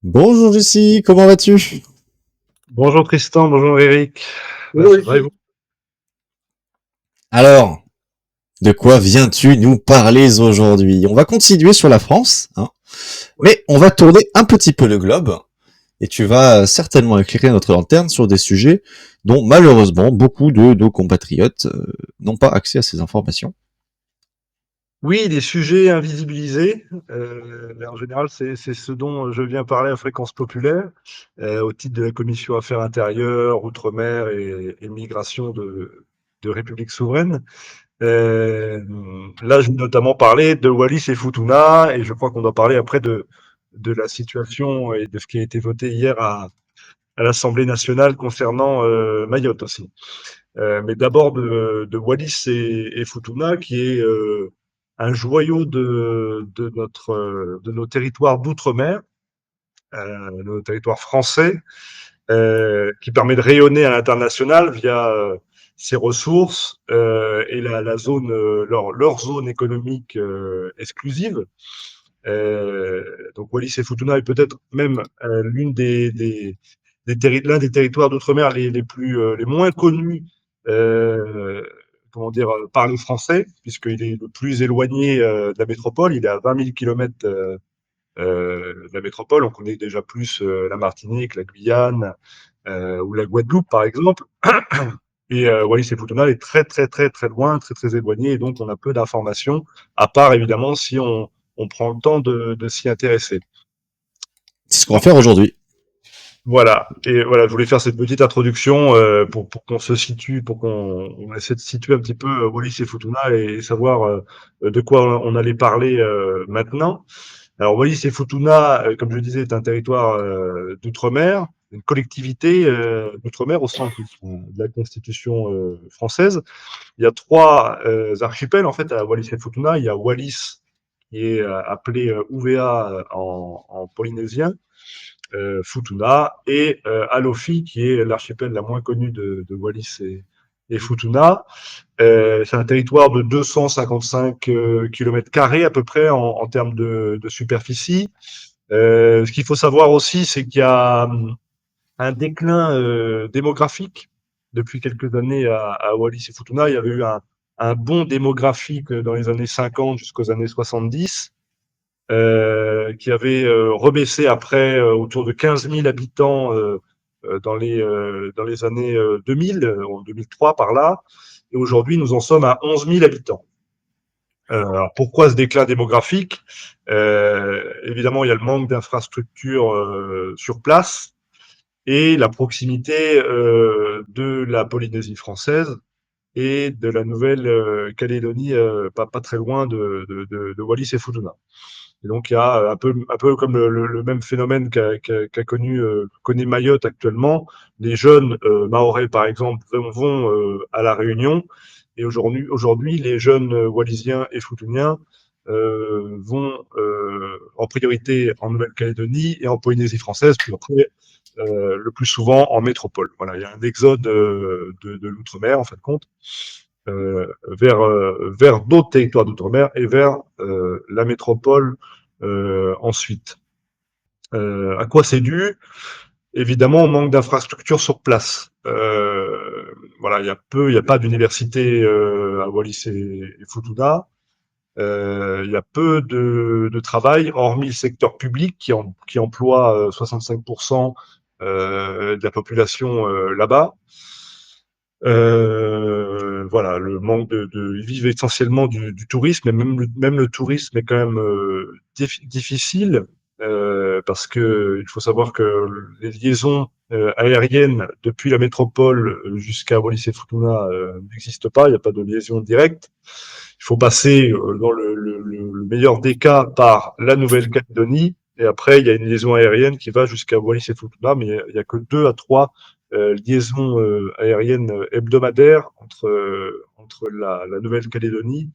Bonjour Lucie, comment vas-tu? Bonjour Tristan, bonjour Eric. Bonjour Ça va et Lucie. vous? Alors, de quoi viens-tu nous parler aujourd'hui? On va continuer sur la France, hein, Oui. mais on va tourner un petit peu le globe et tu vas certainement éclairer notre lanterne sur des sujets dont malheureusement beaucoup de nos compatriotes n'ont pas accès à ces informations. Oui, des sujets invisibilisés. En général, c'est ce dont je viens parler à Fréquence Populaire, au titre de la Commission Affaires intérieures, Outre-mer et Migration de République souveraine. Euh, Là, je vais notamment parler de Wallis et Futuna, et je crois qu'on doit parler après de la situation et de ce qui a été voté hier à l'Assemblée nationale concernant Mayotte aussi. Mais d'abord de Wallis et Futuna, qui est un joyau de nos territoires d'outre-mer, nos territoires français, qui permet de rayonner à l'international via ses ressources et la zone, leur zone économique exclusive. Donc Wallis et Futuna est peut-être même l'un des territoires d'outre-mer les plus les moins connus euh, comment dire par les Français, puisqu'il est le plus éloigné de la métropole. Il est à 20 000 kilomètres de la métropole. On connaît déjà plus la Martinique, la Guyane ou la Guadeloupe, par exemple. Et Wallis et Futuna est très très très très loin, très très éloigné, et donc on a peu d'informations, à part évidemment si on prend le temps de s'y intéresser. C'est ce qu'on va faire aujourd'hui. Voilà. Et voilà, je voulais faire cette petite introduction pour qu'on se situe, pour qu'on essaie de situer un petit peu Wallis et Futuna et savoir de quoi on allait parler maintenant. Alors Wallis et Futuna, comme je le disais, est un territoire d'outre-mer, une collectivité d'outre-mer au sens de la Constitution française. Il y a trois archipels en fait à Wallis et Futuna. Il y a Wallis qui est appelé Uvea en polynésien, Futuna, et Alofi qui est l'archipel la moins connue de Wallis et Futuna. C'est un territoire de 255 km² à peu près en termes de superficie. Ce qu'il faut savoir aussi, c'est qu'il y a un déclin démographique depuis quelques années à Wallis et Futuna. Il y avait eu un bond démographique dans les années 50 jusqu'aux années 70, qui avait rebaissé après autour de 15 000 habitants dans les années 2000, en 2003 par là. Et aujourd'hui, nous en sommes à 11 000 habitants. Alors pourquoi ce déclin démographique? Évidemment, il y a le manque d'infrastructures sur place et la proximité de la Polynésie française et de la Nouvelle-Calédonie, pas très loin de Wallis et Futuna. Et donc il y a un peu comme le même phénomène connaît Mayotte actuellement. Les jeunes Mahorais, par exemple, vont à la Réunion, et aujourd'hui, les jeunes Wallisiens et Futuniens vont en priorité en Nouvelle-Calédonie et en Polynésie française, puis après le plus souvent en métropole. Voilà, il y a un exode de l'outre-mer en fin de compte vers d'autres territoires d'outre-mer et vers la métropole ensuite. À quoi c'est dû? Évidemment, au manque d'infrastructures sur place. Voilà, il y a pas d'université à Wallis et Futuna. Il y a peu de travail, hormis le secteur public qui emploie 65% de la population là-bas. Voilà, le manque ils vivent essentiellement du tourisme, et même le tourisme est quand même difficile parce que il faut savoir que les liaisons aériennes depuis la métropole jusqu'à Wallis et Futuna n'existent pas. Il n'y a pas de liaison directe. Il faut passer, dans le meilleur des cas, par la Nouvelle-Calédonie, et après, il y a une liaison aérienne qui va jusqu'à Wallis et Futuna, mais il y a que 2 à 3 liaisons aériennes hebdomadaires entre la Nouvelle-Calédonie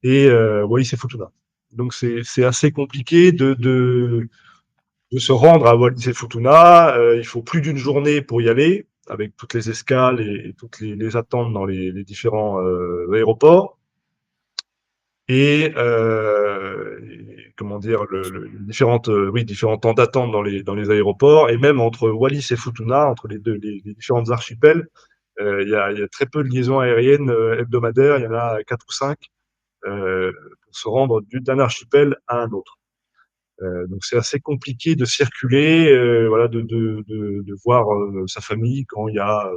et Wallis et Futuna. Donc c'est assez compliqué de se rendre à Wallis et Futuna. Il faut plus d'une journée pour y aller, avec toutes les escales et toutes les attentes dans les différents aéroports. Et comment dire, différents temps d'attente dans les aéroports, et même entre Wallis et Futuna, entre les différentes archipels, il y a très peu de liaisons aériennes hebdomadaires. Il y en a 4 ou 5 pour se rendre d'un archipel à un autre. Donc c'est assez compliqué de circuler, voilà, de voir sa famille quand il y a,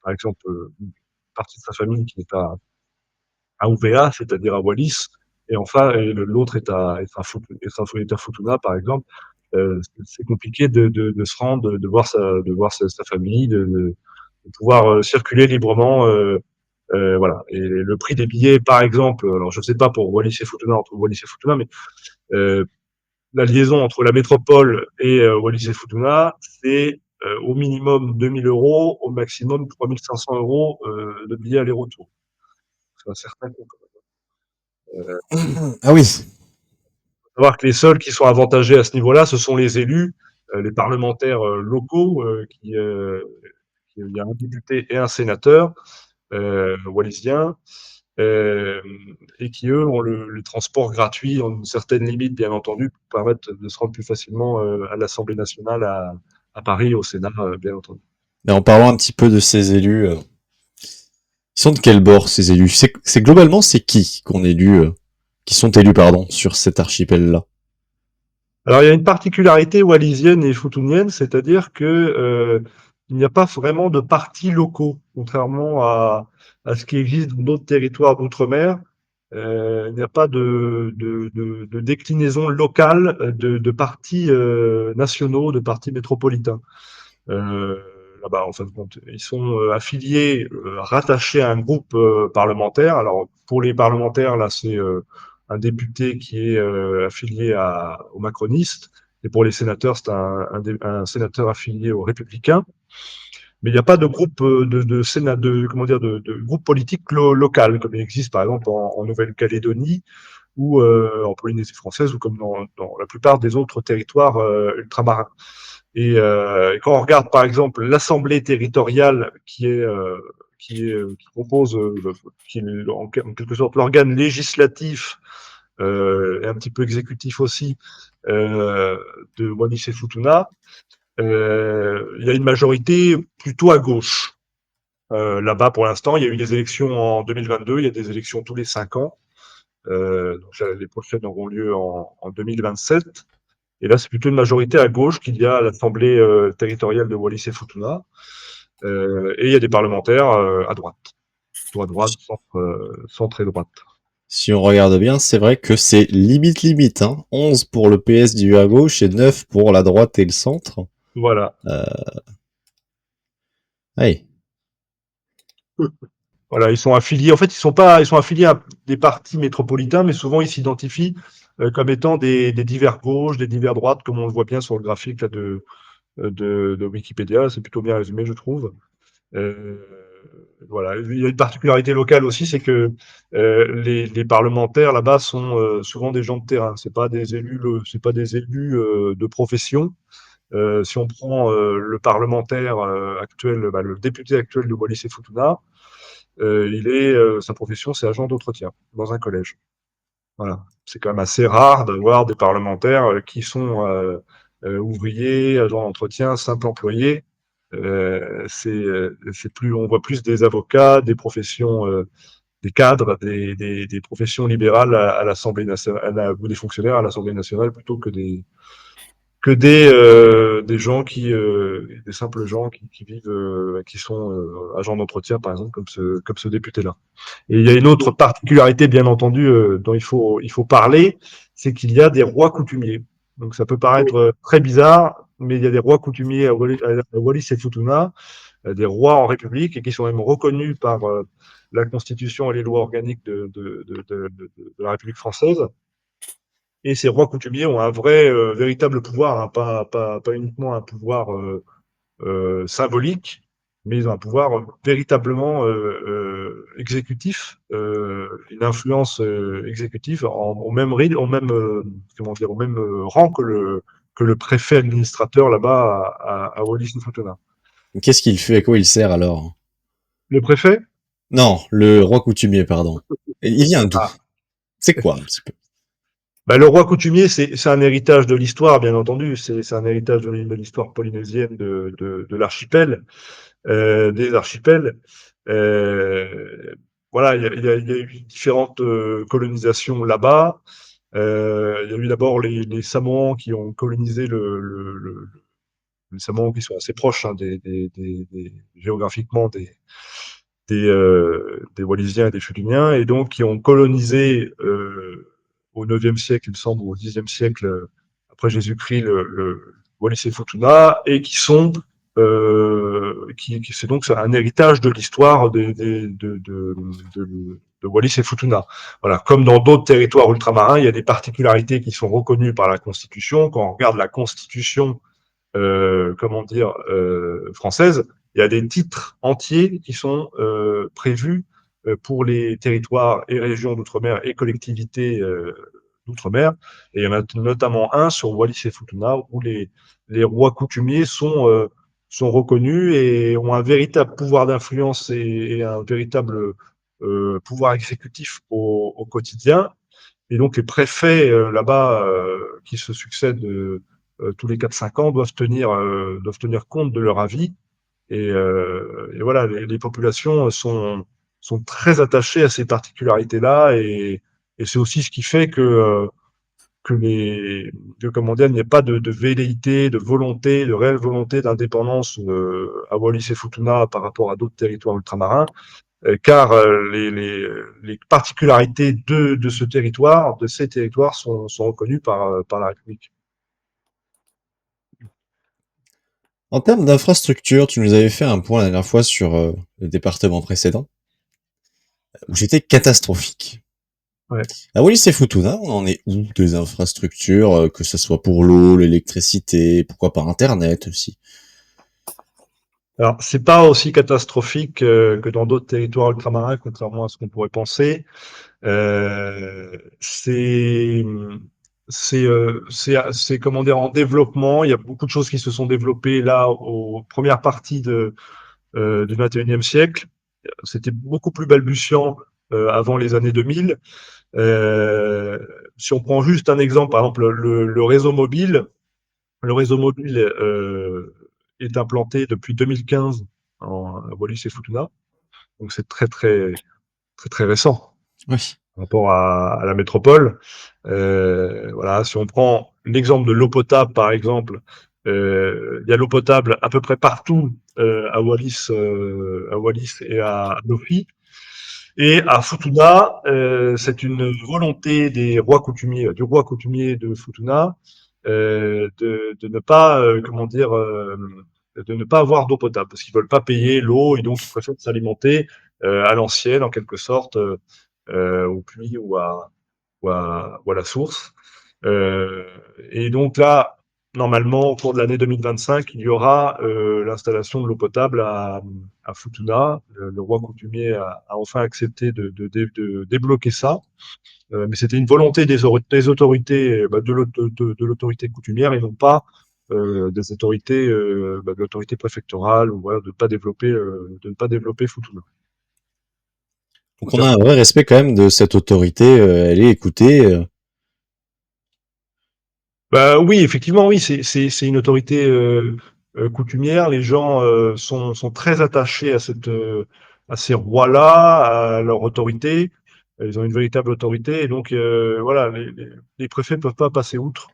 par exemple, une partie de sa famille qui est à Ouvéa, c'est-à-dire à Wallis, et enfin, et l'autre est à Futuna, par exemple. C'est compliqué de se rendre, de voir sa famille, de pouvoir circuler librement. Voilà. Et le prix des billets, par exemple, alors je ne sais pas pour Wallis et Futuna, entre Wallis et Futuna, mais euh, la liaison entre la métropole et Wallis et Futuna, c'est au minimum 2 000 €, au maximum 3 500 € de billets aller-retour. C'est un certain coût. Ah oui. Savoir que les seuls qui sont avantagés à ce niveau-là, ce sont les élus, les parlementaires locaux, il y a un député et un sénateur wallisien, euh, et qui, eux, ont le transport gratuit, ont une certaine limite, bien entendu, pour permettre de se rendre plus facilement à l'Assemblée nationale, à Paris, au Sénat, bien entendu. Mais en parlant un petit peu de ces élus, ils sont de quel bord ces élus? C'est globalement c'est qui qu'on élu, qui sont élus pardon sur cet archipel-là? Alors, il y a une particularité wallisienne et futunienne, c'est-à-dire que il n'y a pas vraiment de partis locaux, contrairement à ce qui existe dans d'autres territoires d'outre-mer. Il n'y a pas de déclinaison locale de partis nationaux, de partis métropolitains. Euh, Là-bas, en fin de compte, ils sont affiliés, rattachés à un groupe parlementaire. Alors, pour les parlementaires, là, c'est un député qui est affilié aux macronistes, et pour les sénateurs, c'est un sénateur affilié aux républicains. Mais il n'y a pas de groupe de sénat, comment dire, de groupe politique local, comme il existe par exemple en Nouvelle-Calédonie ou en Polynésie française, ou comme dans la plupart des autres territoires ultramarins. Et quand on regarde par exemple l'Assemblée territoriale qui compose, qui est en quelque sorte l'organe législatif et un petit peu exécutif aussi euh, de Wallis et Futuna, il y a une majorité plutôt à gauche. Là-bas, pour l'instant, il y a eu des élections en 2022, il y a des élections tous les 5 ans. Donc les prochaines auront lieu en 2027. Et là, c'est plutôt une majorité à gauche qu'il y a à l'Assemblée territoriale de Wallis et Futuna. Et il y a des parlementaires à droite, plutôt à droite, centre et droite. Si on regarde bien, c'est vrai que c'est limite, hein. 11 pour le PS du à gauche et 9 pour la droite et le centre. Voilà. Euh... Allez. Voilà, ils sont affiliés. En fait, ils sont affiliés à des partis métropolitains, mais souvent ils s'identifient comme étant des divers gauches, des divers droites, comme on le voit bien sur le graphique là, de Wikipédia. C'est plutôt bien résumé, je trouve. Euh, voilà. Il y a une particularité locale aussi, c'est que les parlementaires là-bas sont souvent des gens de terrain. C'est pas des élus de profession. Si on prend le parlementaire actuel, le député actuel de Wallis et Futuna, sa profession, c'est agent d'entretien dans un collège. Voilà. C'est quand même assez rare d'avoir des parlementaires qui sont ouvriers, agents d'entretien, simples employés. C'est plus, on voit plus des avocats, des professions, des cadres, des professions libérales à l'Assemblée nationale, ou des fonctionnaires à l'Assemblée nationale plutôt que des gens des simples gens qui vivent, qui sont agents d'entretien, par exemple, comme ce député-là. Et il y a une autre particularité, bien entendu, dont il faut parler, c'est qu'il y a des rois coutumiers. Donc ça peut paraître très bizarre, mais il y a des rois coutumiers à Wallis et Futuna, des rois en République, et qui sont même reconnus par la Constitution et les lois organiques de la République française. Et ces rois coutumiers ont un véritable pouvoir, hein, pas uniquement un pouvoir symbolique, mais ils ont un pouvoir véritablement exécutif, une influence exécutive au même rang que le préfet administrateur là-bas à Wallis-et-Futuna. Qu'est-ce qu'il fait? À quoi il sert alors? Le préfet? Non, le roi coutumier, pardon. Et il vient d'où? Ah, C'est quoi un petit peu? Bah, le roi coutumier, c'est un héritage de l'histoire, bien entendu. C'est un héritage de l'histoire polynésienne de l'archipel, des archipels. Euh, voilà, il y a eu différentes colonisations là-bas. Il y a eu d'abord les Samoans qui ont colonisé les Samoans qui sont assez proches hein, géographiquement des Wallisiens et des Fuliniens, et donc qui ont colonisé au IXe siècle, il me semble, ou au Xe siècle après Jésus-Christ, le Wallis et Futuna, et qui sont c'est donc un héritage de l'histoire de Wallis et Futuna. Voilà, comme dans d'autres territoires ultramarins, il y a des particularités qui sont reconnues par la Constitution. Quand on regarde la Constitution comment dire, française, il y a des titres entiers qui sont prévus pour les territoires et régions d'outre-mer et collectivités d'outre-mer. Et il y en a notamment un sur Wallis et Futuna où les rois coutumiers sont reconnus et ont un véritable pouvoir d'influence et un véritable pouvoir exécutif au quotidien. Et donc les préfets là-bas qui se succèdent tous les 4-5 ans doivent tenir compte de leur avis. Et voilà, les populations sont très attachées à ces particularités-là et c'est aussi ce qui fait que comment dire, il n'y a pas de velléité, de volonté, de réelle volonté d'indépendance à Wallis et Futuna par rapport à d'autres territoires ultramarins car les particularités de ce territoire, de ces territoires, sont reconnues par la République. En termes d'infrastructure, tu nous avais fait un point la dernière fois sur le département précédent, où j'étais catastrophique. Ouais. À Wallis et Futuna, on en est où des infrastructures, que ce soit pour l'eau, l'électricité, pourquoi pas Internet aussi. Alors, c'est pas aussi catastrophique que dans d'autres territoires ultramarins, contrairement à ce qu'on pourrait penser. Euh, c'est c'est comment dire en développement. Il y a beaucoup de choses qui se sont développées là aux premières parties du 21e siècle. C'était beaucoup plus balbutiant avant les années 2000. Euh, si on prend juste un exemple, par exemple le réseau mobile est implanté depuis 2015 à Wallis et Futuna, donc c'est très récent Oui. par rapport à la métropole. Voilà, si on prend l'exemple de l'eau potable, par exemple, il y a l'eau potable à peu près partout à Wallis et à Nofi. Et à Futuna, c'est une volonté des rois coutumiers, du roi coutumier de Futuna, de ne pas, comment dire, de ne pas avoir d'eau potable, parce qu'ils veulent pas payer l'eau et donc ils préfèrent s'alimenter à l'ancienne, en quelque sorte, au puits ou à la source. Euh, et donc là, normalement, au cours de l'année 2025, il y aura l'installation de l'eau potable à Futuna. Le roi coutumier a enfin accepté de débloquer ça. Mais c'était une volonté des autorités de l'autorité coutumière et non pas des autorités de l'autorité préfectorale ou voilà, de ne pas développer Futuna. Donc on a un vrai respect quand même de cette autorité, elle est écoutée. Bah oui, effectivement, oui, c'est une autorité coutumière. Les gens sont très attachés à ces rois-là, à leur autorité. Ils ont une véritable autorité et donc voilà, les préfets ne peuvent pas passer outre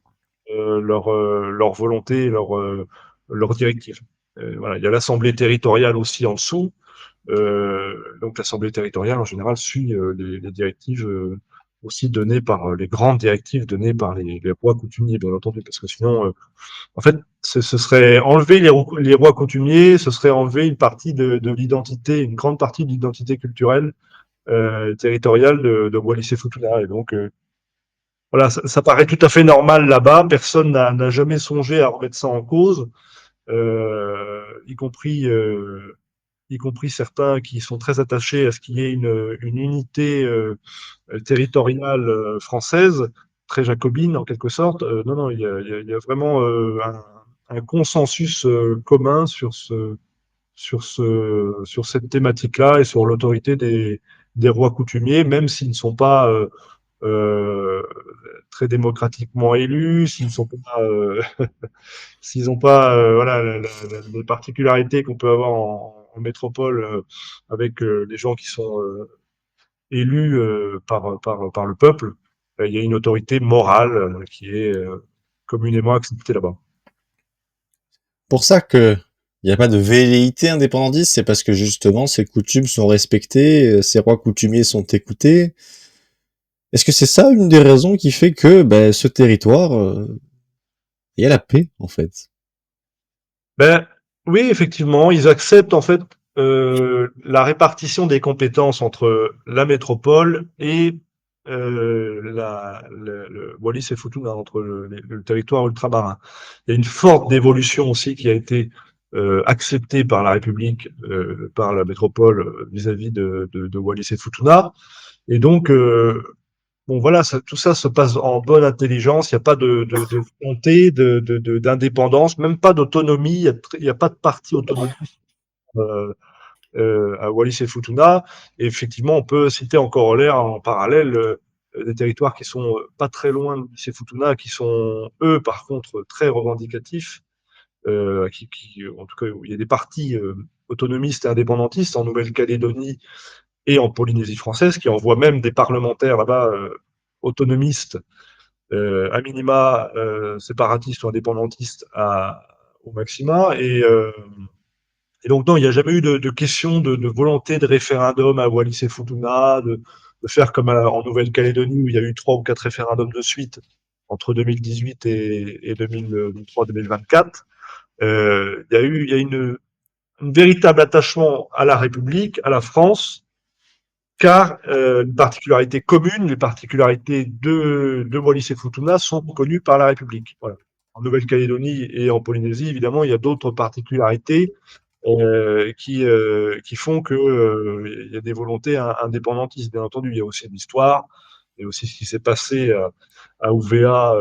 leur volonté, leur directive. Voilà, il y a l'assemblée territoriale aussi en dessous. Donc l'Assemblée territoriale, en général, suit les directives aussi données par les grandes directives données par les rois coutumiers, bien entendu, parce que sinon, en fait, ce serait enlever les rois coutumiers, ce serait enlever une partie de l'identité, une grande partie de l'identité culturelle territoriale de Wallis et Futuna. Et donc, voilà, ça paraît tout à fait normal là-bas. Personne n'a jamais songé à remettre ça en cause, euh, y compris y compris certains qui sont très attachés à ce qu'il y ait une unité territoriale française, très jacobine en quelque sorte. Non, non, il y a vraiment un consensus commun sur cette thématique-là et sur l'autorité des rois coutumiers, même s'ils ne sont pas euh, très démocratiquement élus, s'ils sont pas, s'ils n'ont pas voilà, les particularités qu'on peut avoir en métropole avec les gens qui sont élus par le peuple, il y a une autorité morale qui est communément acceptée là-bas. Pour ça que il n'y a pas de velléité indépendantiste, c'est parce que justement ces coutumes sont respectées, ces rois coutumiers sont écoutés. Est-ce que c'est ça une des raisons qui fait que ce territoire, il y a la paix en fait? Ben, oui, effectivement, ils acceptent en fait la répartition des compétences entre la métropole et le Wallis et Futuna, entre le territoire ultramarin. Il y a une forte dévolution aussi qui a été acceptée par la République, par la métropole vis-à-vis de Wallis et Futuna. Et donc, bon, voilà, tout ça se passe en bonne intelligence. Il n'y a pas de volonté d'indépendance, même pas d'autonomie. Il y a pas de parti autonome euh, à Wallis et Futuna. Et effectivement, on peut citer en corollaire, en parallèle, des territoires qui sont pas très loin de Wallis et Futuna, qui sont eux, par contre, très revendicatifs. En tout cas, où il y a des partis autonomistes et indépendantistes en Nouvelle-Calédonie et en Polynésie française, qui envoient même des parlementaires là-bas autonomistes, à minima séparatistes ou indépendantistes au maxima. Et donc non, il n'y a jamais eu de question de volonté de référendum à Wallis et Futuna, de faire comme en Nouvelle-Calédonie où il y a eu 3 ou 4 référendums de suite entre 2018 et 2023-2024. Il y a une véritable attachement à la République, à la France, car une particularité commune, les particularités de Wallis et Futuna sont reconnues par la République. Voilà. En Nouvelle-Calédonie et en Polynésie, évidemment, il y a d'autres particularités qui font que il y a des volontés indépendantistes, bien entendu. Il y a aussi l'histoire, il y a aussi ce qui s'est passé à Ouvéa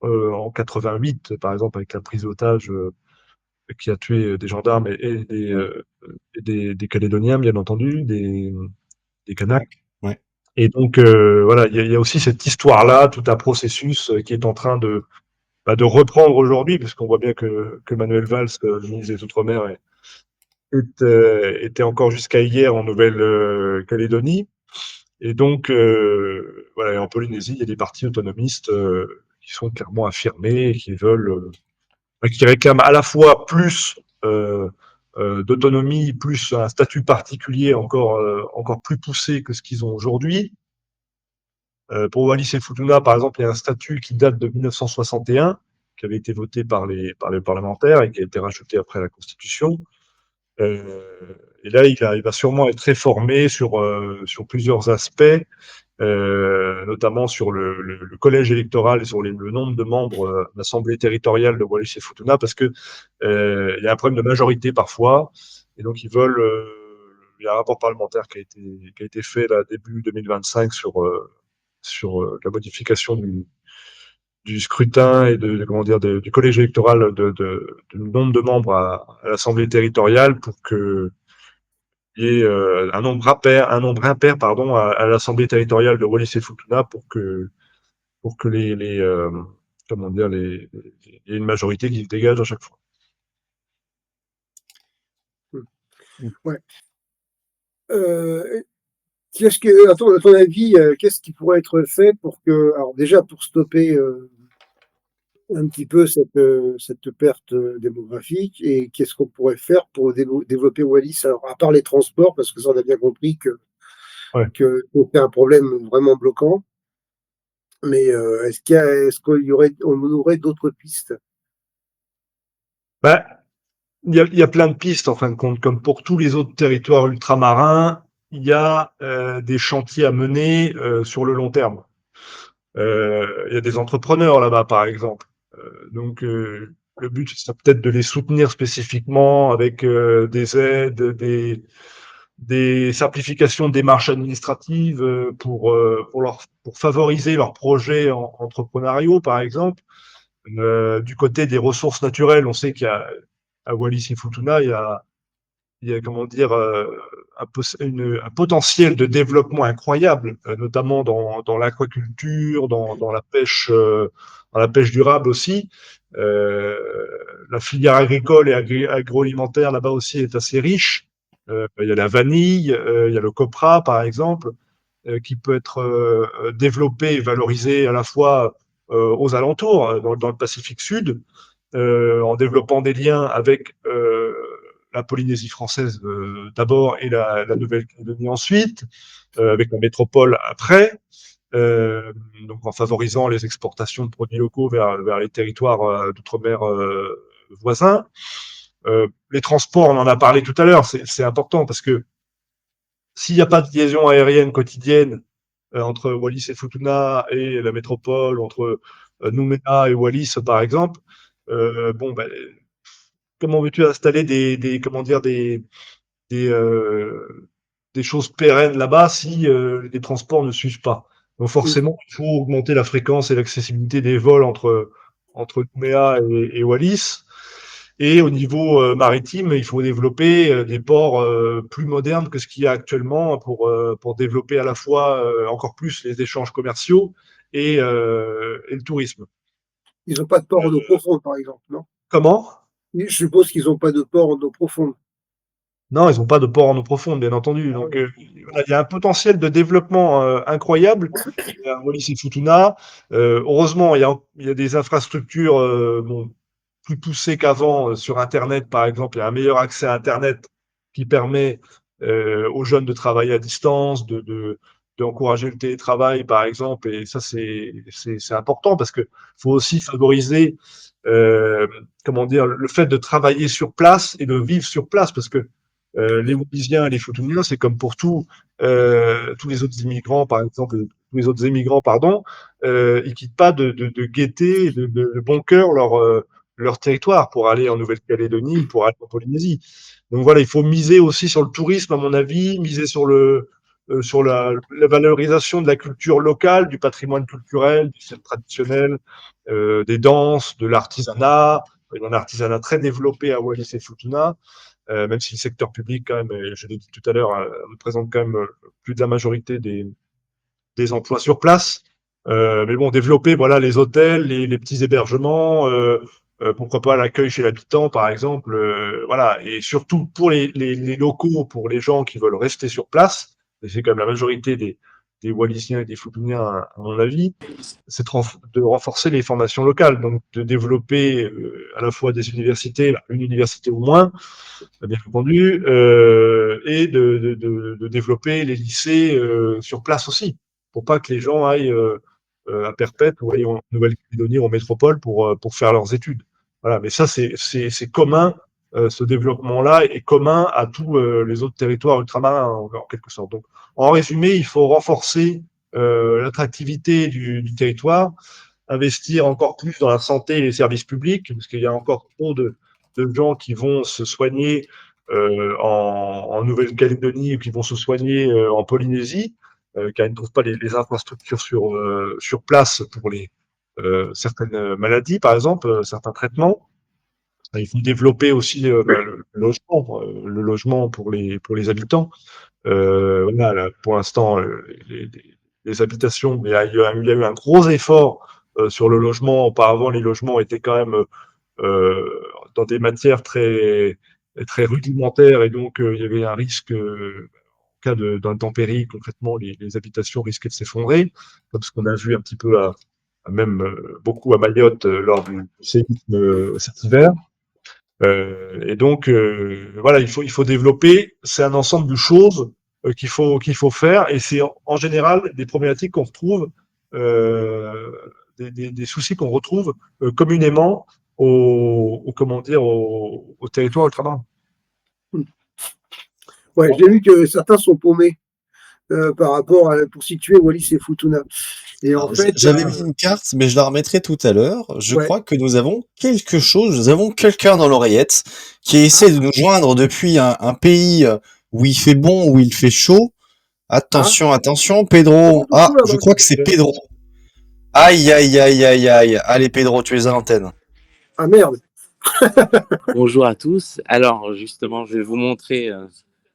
en 88, par exemple, avec la prise d'otage qui a tué des gendarmes et des Calédoniens, bien entendu, des Ouais, Kanaks. ouais. Et donc, voilà, il y a aussi cette histoire-là, tout un processus qui est en train de reprendre aujourd'hui, puisqu'on voit bien que Manuel Valls, le ministre des Outre-mer, était encore jusqu'à hier en Nouvelle-Calédonie. Et donc, voilà, et en Polynésie, il y a des partis autonomistes qui sont clairement affirmés, et qui veulent, qui réclament à la fois plus d'autonomie, plus un statut particulier encore plus poussé que ce qu'ils ont aujourd'hui. Pour Wallis et Futuna, par exemple, il y a un statut qui date de 1961, qui avait été voté par les parlementaires et qui a été rajouté après la Constitution. Euh, et là, il va sûrement être réformé sur plusieurs aspects, notamment sur le collège électoral et sur le nombre de membres de l'Assemblée territoriale de Wallis et Futuna, parce que il y a un problème de majorité parfois, et donc ils veulent. Il y a un rapport parlementaire qui a été fait là, début 2025 sur la modification du scrutin et comment dire, du collège électoral du nombre de membres à l'Assemblée territoriale pour que il y ait un nombre impair pardon, à l'Assemblée territoriale de Wallis et Futuna pour que comment dire, il y ait une majorité qui se dégage à chaque fois. Ouais. À ton avis, qu'est-ce qui pourrait être fait pour que, alors déjà pour stopper un petit peu cette perte démographique, et qu'est-ce qu'on pourrait faire pour développer Wallis? Alors, à part les transports, parce que ça, on a bien compris Ouais. que c'est un problème vraiment bloquant, mais on aurait d'autres pistes? Ben, il y a plein de pistes en fin de compte, comme pour tous les autres territoires ultramarins, il y a des chantiers à mener sur le long terme. Il y a des entrepreneurs là-bas, par exemple. Donc, le but, c'est peut-être de les soutenir spécifiquement avec des aides, des simplifications de démarches administratives pour favoriser leurs projets entrepreneuriaux, par exemple. Du côté des ressources naturelles, on sait qu'il y a à Wallis et Futuna, comment dire, un potentiel de développement incroyable, notamment dans l'aquaculture, dans la pêche durable aussi. Euh, la filière agricole et agroalimentaire là-bas aussi est assez riche. Il y a la vanille, il y a le copra par exemple, qui peut être développé et valorisé à la fois aux alentours, dans le Pacifique Sud, en développant des liens avec la Polynésie française d'abord et la Nouvelle-Calédonie ensuite, avec la métropole après, donc en favorisant les exportations de produits locaux vers les territoires d'outre-mer voisins. Les transports, on en a parlé tout à l'heure, c'est important parce que s'il n'y a pas de liaison aérienne quotidienne entre Wallis et Futuna et la métropole, entre Nouméa et Wallis par exemple, bon, ben, comment veux-tu installer comment dire, des, euh, des choses pérennes là-bas si les transports ne suivent pas. Donc forcément, il faut augmenter la fréquence et l'accessibilité des vols entre Nouméa et Wallis. Et au niveau maritime, il faut développer des ports plus modernes que ce qu'il y a actuellement pour développer à la fois encore plus les échanges commerciaux et le tourisme. Ils n'ont pas de port en eau profonde, par exemple, non? Comment? Je suppose qu'ils n'ont pas de port en eau profonde. Non, ils n'ont pas de port en eau profonde, bien entendu. Donc, voilà, il y a un potentiel de développement incroyable à Wallis et Futuna. Heureusement, il y a des infrastructures bon, plus poussées qu'avant sur Internet, par exemple. Il y a un meilleur accès à Internet qui permet aux jeunes de travailler à distance, d'encourager le télétravail, par exemple. Et ça, c'est important parce que faut aussi favoriser, comment dire, le fait de travailler sur place et de vivre sur place, parce que les Wallisiens et les Futuniens, c'est comme pour tous les autres immigrants, par exemple, tous les autres émigrants, pardon, ils quittent pas de gaieté, et de bon cœur leur territoire pour aller en Nouvelle-Calédonie, pour aller en Polynésie. Donc voilà, il faut miser aussi sur le tourisme, à mon avis, miser sur la valorisation de la culture locale, du patrimoine culturel, du style traditionnel, des danses, de l'artisanat. Il y a un artisanat très développé à Wallis et Futuna, même si le secteur public, quand même, je l'ai dit tout à l'heure, représente quand même plus de la majorité des emplois sur place. Mais bon, développer voilà, les hôtels, les petits hébergements, pourquoi pas l'accueil chez l'habitant, par exemple. Voilà. Et surtout pour les locaux, pour les gens qui veulent rester sur place, et c'est quand même la majorité des Wallisiens et des Futuniens, à mon avis, c'est de renforcer les formations locales, donc de développer à la fois des universités, une université au moins, bien entendu, et de développer les lycées sur place aussi, pour pas que les gens aillent à Perpète ou aillent en Nouvelle-Calédonie ou en métropole pour faire leurs études. Voilà, mais ça, c'est commun, ce développement-là est commun à tous les autres territoires ultramarins, en quelque sorte. Donc, en résumé, il faut renforcer l'attractivité du territoire, investir encore plus dans la santé et les services publics, parce qu'il y a encore trop de gens qui vont se soigner en Nouvelle-Calédonie ou qui vont se soigner en Polynésie, car ils ne trouvent pas les infrastructures sur place pour certaines maladies, par exemple, certains traitements. Il faut développer aussi le logement pour les habitants. Voilà, là, pour l'instant, les habitations, mais il y a eu un gros effort sur le logement. Auparavant, les logements étaient quand même dans des matières très rudimentaires et donc il y avait un risque, en cas d'intempéries, concrètement, les habitations risquaient de s'effondrer, comme ce qu'on a vu un petit peu même beaucoup à Mayotte lors du séisme cet hiver. Et donc, voilà, il faut développer. C'est un ensemble de choses qu'il faut faire, et c'est en général des problématiques qu'on retrouve, euh, des soucis qu'on retrouve communément comment dire, au territoire ultramarin. Ouais, j'ai vu que certains sont paumés par rapport pour situer Wallis et Futuna. Et en fait, J'avais mis une carte, mais je la remettrai tout à l'heure. Je ouais. crois que nous avons quelque chose, nous avons quelqu'un dans l'oreillette qui essaie de nous joindre depuis un pays où il fait bon, où il fait chaud. Attention, attention, Pedro. Ah, je crois que c'est Pedro. Aïe, aïe, aïe, aïe, aïe. Allez, Pedro, tu es à l'antenne. Ah merde. Bonjour à tous. Alors justement, je vais vous montrer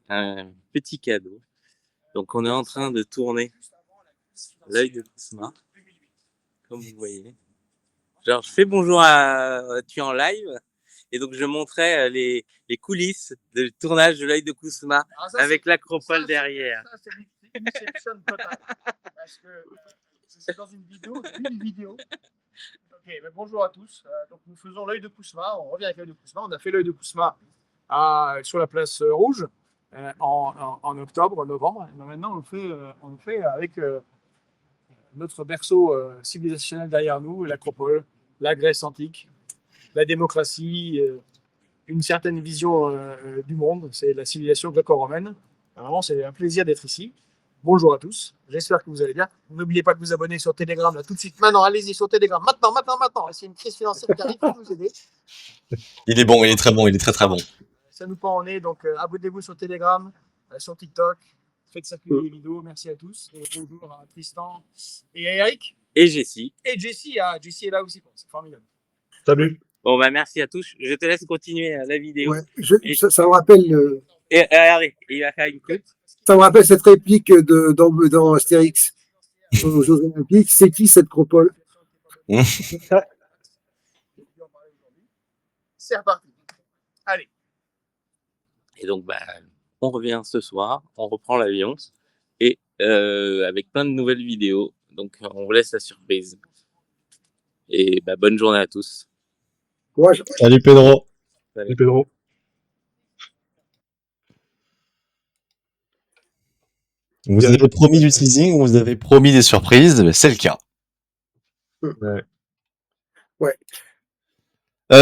un petit cadeau. Donc on est en train de tourner l'œil de Kousma, comme vous voyez. Genre je fais bonjour à tu en live et donc je montrais les coulisses du tournage de l'œil de Kousma avec l'acropole derrière. Ça, c'est une exception totale. Parce que c'est dans une vidéo. Ok, mais bonjour à tous. Donc nous faisons l'œil de Kousma. On revient avec l'œil de Kousma. On a fait l'œil de Kousma sur la place Rouge en octobre, novembre. Et maintenant, on le fait avec notre berceau civilisationnel derrière nous, l'acropole, la Grèce antique, la démocratie, une certaine vision du monde. C'est la civilisation gréco-romaine. Vraiment, c'est un plaisir d'être ici. Bonjour à tous, j'espère que vous allez bien. N'oubliez pas de vous abonner sur Telegram là tout de suite. Maintenant, allez-y sur Telegram. Maintenant. C'est une crise financière qui arrive pour vous aider. Il est bon, il est très bon, il est très très bon. Ça nous prend en nez, donc abonnez-vous sur Telegram, sur TikTok. Faites circuler les vidéos. Merci à tous. Et bonjour à Tristan et à Eric. Et Jessie. Et Jessie, Jessie est là aussi. C'est formidable. Salut. Bon bah merci à tous. Je te laisse continuer la vidéo. Ouais, ça me rappelle. Et regardez, il va faire une queue. Ça me rappelle cette réplique dans Astérix aux Jeux Olympiques. C'est qui cette cropole? C'est reparti. Allez. Et donc bah on revient ce soir, on reprend l'avion et avec plein de nouvelles vidéos. Donc on vous laisse la surprise. Et bah bonne journée à tous. Ouais, Salut Pedro. Salut Pedro. Vous avez promis du teasing, vous avez promis des surprises, mais c'est le cas. Ouais.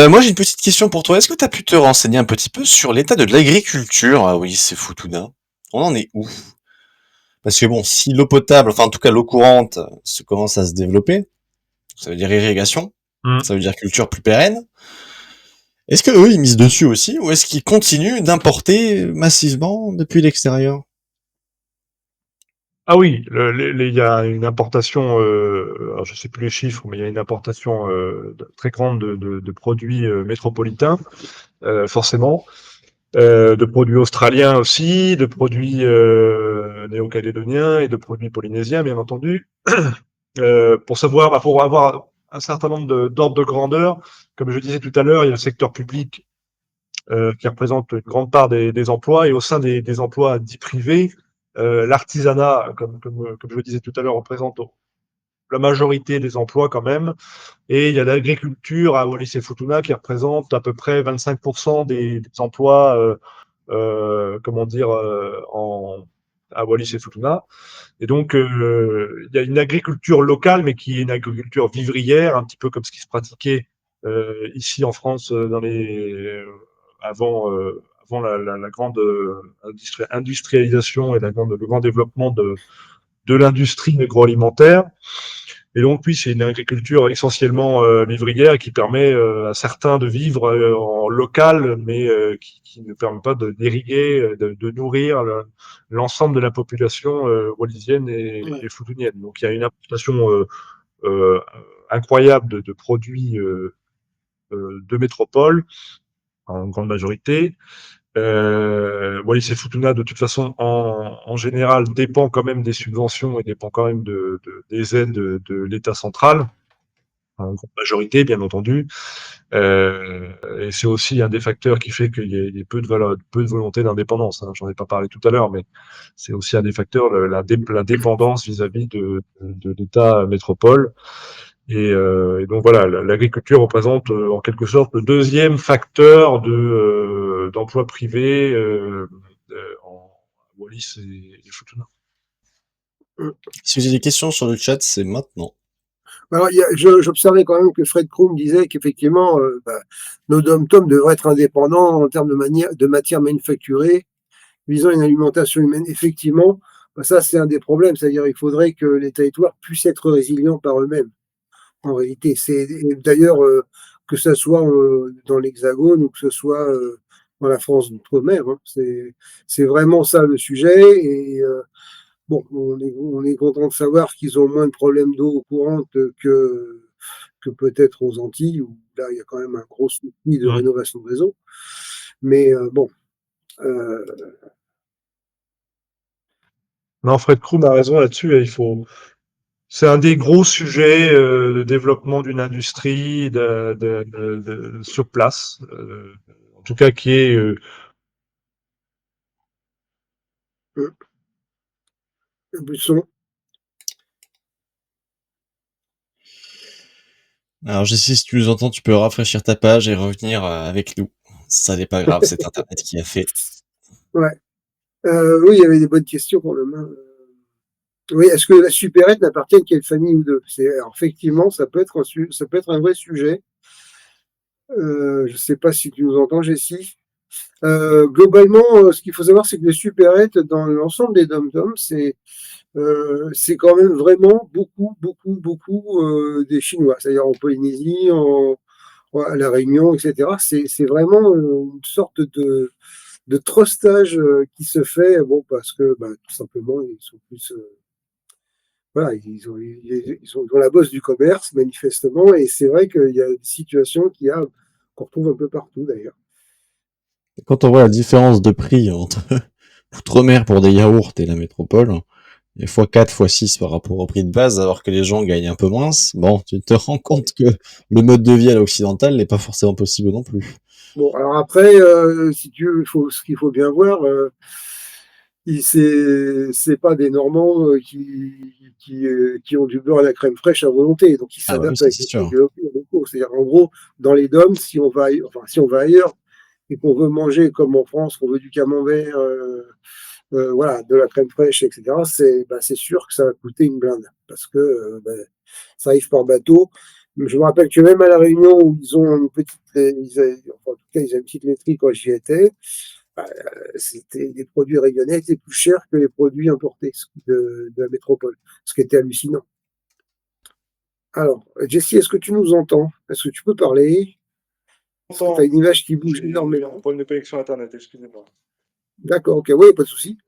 Moi j'ai une petite question pour toi. Est-ce que tu as pu te renseigner un petit peu sur l'état de l'agriculture à Wallis et Futuna? On en est où? Parce que bon, si l'eau potable, enfin en tout cas l'eau courante, se commence à se développer, ça veut dire irrigation, ça veut dire culture plus pérenne. Est-ce que eux ils misent dessus aussi, ou est-ce qu'ils continuent d'importer massivement depuis l'extérieur? Ah oui, il y a une importation, alors je sais plus les chiffres, mais il y a une importation très grande de produits métropolitains, forcément, de produits australiens aussi, de produits néo-calédoniens et de produits polynésiens, bien entendu. Pour avoir un certain nombre d'ordres de grandeur, comme je disais tout à l'heure, il y a le secteur public qui représente une grande part des emplois, et au sein des emplois dits privés, l'artisanat, comme je le disais tout à l'heure, représente la majorité des emplois quand même. Et il y a l'agriculture à Wallis et Futuna qui représente à peu près 25% des emplois, à Wallis et Futuna. Et donc, il y a une agriculture locale, mais qui est une agriculture vivrière, un petit peu comme ce qui se pratiquait ici en France avant la grande industrialisation et le grand développement de l'industrie agroalimentaire. Et donc, oui, c'est une agriculture essentiellement vivrière qui permet à certains de vivre en local, mais qui ne permet pas d'irriguer, de nourrir l'ensemble de la population wallisienne et futunienne. Donc, il y a une importation incroyable de produits de métropole, en grande majorité. Wallis et Futuna, de toute façon, en général, dépend quand même des subventions et dépend quand même des aides de l'État central, en grande majorité, bien entendu. Et c'est aussi un des facteurs qui fait qu'il y a peu de volonté d'indépendance. Hein. J'en ai pas parlé tout à l'heure, mais c'est aussi un des facteurs, la dépendance vis-à-vis de l'État métropole. Et donc voilà, l'agriculture représente en quelque sorte le deuxième facteur d'emploi privé en Wallis et Futuna. Si vous avez des questions sur le chat, c'est maintenant. Alors, j'observais quand même que Fred Krum disait qu'effectivement, nos dom-toms devraient être indépendants en termes de matière manufacturée, visant une alimentation humaine. Effectivement, ça, c'est un des problèmes. C'est-à-dire il faudrait que les territoires puissent être résilients par eux-mêmes. En réalité, c'est d'ailleurs que ce soit dans l'Hexagone ou que ce soit dans la France d'outre-mer. Hein, c'est vraiment ça le sujet. Et bon, on est content de savoir qu'ils ont moins de problèmes d'eau courante que que peut-être aux Antilles, où là, il y a quand même un gros souci de Mmh. rénovation de réseau. Mais bon, Non, Fred Krum a raison là-dessus. Il faut. C'est un des gros sujets de développement d'une industrie sur place, en tout cas qui est Busson, Alors, Jessie, si tu nous entends, tu peux rafraîchir ta page et revenir avec nous. Ça n'est pas grave, c'est Internet qui a fait. ouais. Oui, il y avait des bonnes questions quand même. Hein. Oui, est-ce que la supérette n'appartient qu'à une famille ou deux? Alors, effectivement, ça peut être ça peut être un vrai sujet. Je ne sais pas si tu nous entends, Jessie. Globalement, ce qu'il faut savoir, c'est que les supérettes, dans l'ensemble des dom-toms, c'est quand même vraiment beaucoup, beaucoup, beaucoup des Chinois. C'est-à-dire en Polynésie, à La Réunion, etc. C'est vraiment une sorte de trustage qui se fait, bon, parce que bah, tout simplement, ils sont plus. Voilà, ils ont la bosse du commerce, manifestement, et c'est vrai qu'il y a des situations qu'on retrouve un peu partout d'ailleurs. Quand on voit la différence de prix entre Outre-mer pour des yaourts et la métropole, et x4, x6 par rapport au prix de base, alors que les gens gagnent un peu moins, bon, tu te rends compte que le mode de vie à l'occidental n'est pas forcément possible non plus. Bon, alors après, si tu veux, ce qu'il faut bien voir, c'est pas des Normands qui ont du beurre à la crème fraîche à volonté, donc ils Ah bah oui, s'adaptent ça avec c'est les sûr. produits locaux. C'est-à-dire, en gros, dans les DOM, si on va ailleurs et qu'on veut manger comme en France, qu'on veut du camembert, voilà, de la crème fraîche, etc., c'est sûr que ça va coûter une blinde parce que ça arrive par bateau. Je me rappelle que même à La Réunion, où ils ont une petite, enfin, en tout cas, ils ont une petite laiterie quand j'y étais, bah, les produits réunionnais étaient plus chers que les produits importés de la métropole, ce qui était hallucinant. Alors, Jessie, est-ce que tu nous entends? Est-ce que tu peux parler? Parce que tu as une image qui bouge J'ai eu un énormément. problème de connexion Internet, excusez-moi. D'accord, ok, oui, pas de souci.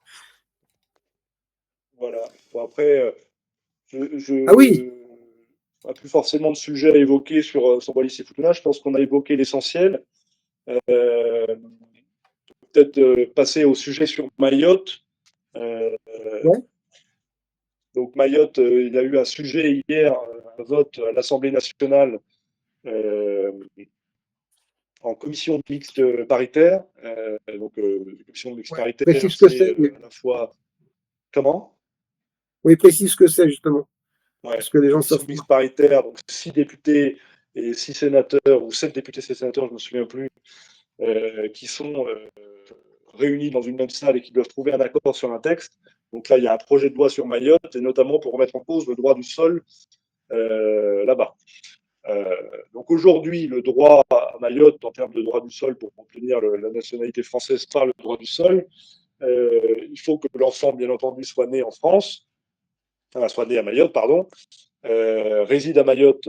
Voilà. Bon, après, Ah oui, on n'a plus forcément de sujet à évoquer sur Wallis et Futuna. Je pense qu'on a évoqué l'essentiel. Euh, Peut-être passer au sujet sur Mayotte. Euh, ouais. donc Mayotte, il y a eu un sujet hier, un vote à l'Assemblée nationale euh, en commission mixte paritaire. Commission mixte Ouais. paritaire, Précise ce que c'est c'est. Oui, à la fois comment? oui, précise ce que c'est, justement. Ouais, Parce que les gens commission savent mixte pas. paritaire, donc 6 députés et 6 sénateurs, ou 7 députés et 7 sénateurs, je ne me souviens plus, qui sont réunis dans une même salle et qui doivent trouver un accord sur un texte. Donc là, il y a un projet de loi sur Mayotte, et notamment pour remettre en cause le droit du sol là-bas. Donc aujourd'hui, le droit à Mayotte, en termes de droit du sol, pour obtenir la nationalité française par le droit du sol, il faut que l'enfant, bien entendu, soit né en France, enfin, soit né à Mayotte, pardon, réside à Mayotte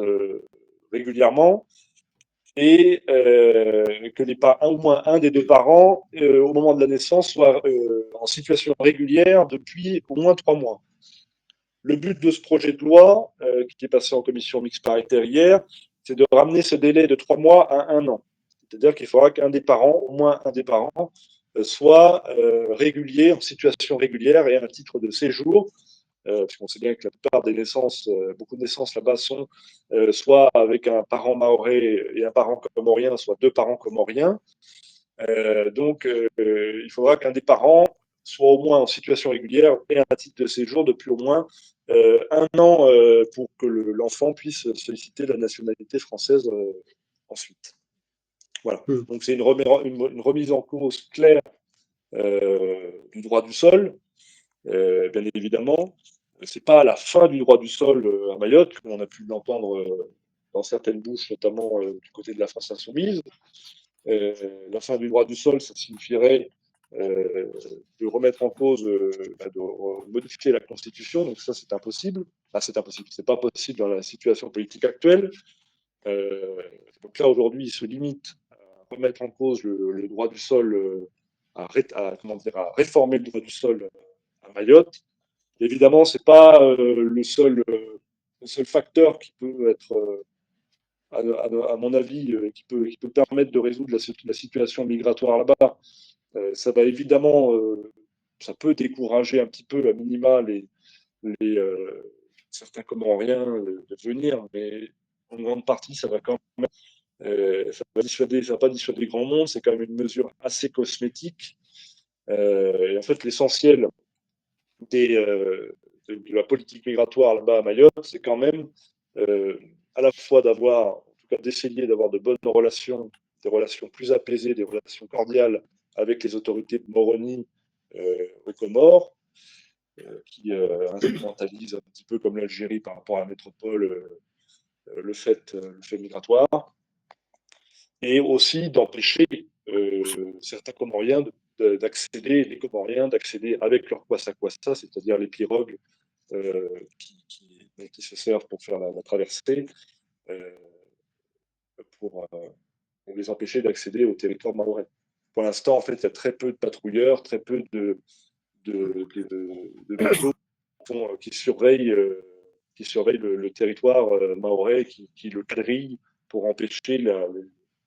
régulièrement, et que au moins un des deux parents, au moment de la naissance, soit en situation régulière depuis au moins 3 mois. Le but de ce projet de loi, qui est passé en commission mixte paritaire hier, c'est de ramener ce délai de 3 mois à 1 an. C'est-à-dire qu'il faudra qu'un des parents, au moins un des parents, soit régulier, en situation régulière et à un titre de séjour, parce qu'on sait bien que la plupart des naissances, beaucoup de naissances là-bas sont soit avec un parent mahorais et un parent comorien, soit deux parents comoriens. Il faudra qu'un des parents soit au moins en situation régulière et un titre de séjour depuis au moins 1 an pour que l'enfant puisse solliciter la nationalité française ensuite. Voilà. Hmm. Donc c'est une remise en cause claire du droit du sol, bien évidemment. C'est pas la fin du droit du sol à Mayotte, comme on a pu l'entendre dans certaines bouches, notamment du côté de la France insoumise. La fin du droit du sol, ça signifierait de remettre en cause, de modifier la Constitution. Donc ça, c'est impossible. Enfin, c'est impossible. C'est pas possible dans la situation politique actuelle. Donc là, aujourd'hui, il se limite à remettre en cause le droit du sol, à réformer le droit du sol à Mayotte. Évidemment, c'est pas le seul facteur qui peut être à mon avis, qui peut permettre de résoudre la situation migratoire là-bas. Ça va évidemment, ça peut décourager un petit peu à minima certains Comoriens de venir, mais en grande partie, ça va quand même, ça va pas dissuader grand monde. C'est quand même une mesure assez cosmétique. Et en fait, l'essentiel de la politique migratoire là-bas à Mayotte, c'est quand même à la fois d'avoir, en tout cas d'essayer d'avoir de bonnes relations, des relations plus apaisées, des relations cordiales avec les autorités de Moroni aux Comores, qui instrumentalisent un petit peu comme l'Algérie par rapport à la métropole le fait migratoire, et aussi d'empêcher certains Comoriens d'accéder avec leur kwassa-kwassa, c'est-à-dire les pirogues qui se servent pour faire la traversée, euh, pour les empêcher d'accéder au territoire mahorais. Pour l'instant, en fait, il y a très peu de patrouilleurs, très peu de bateaux qui surveillent le territoire mahorais, qui le quadrillent pour empêcher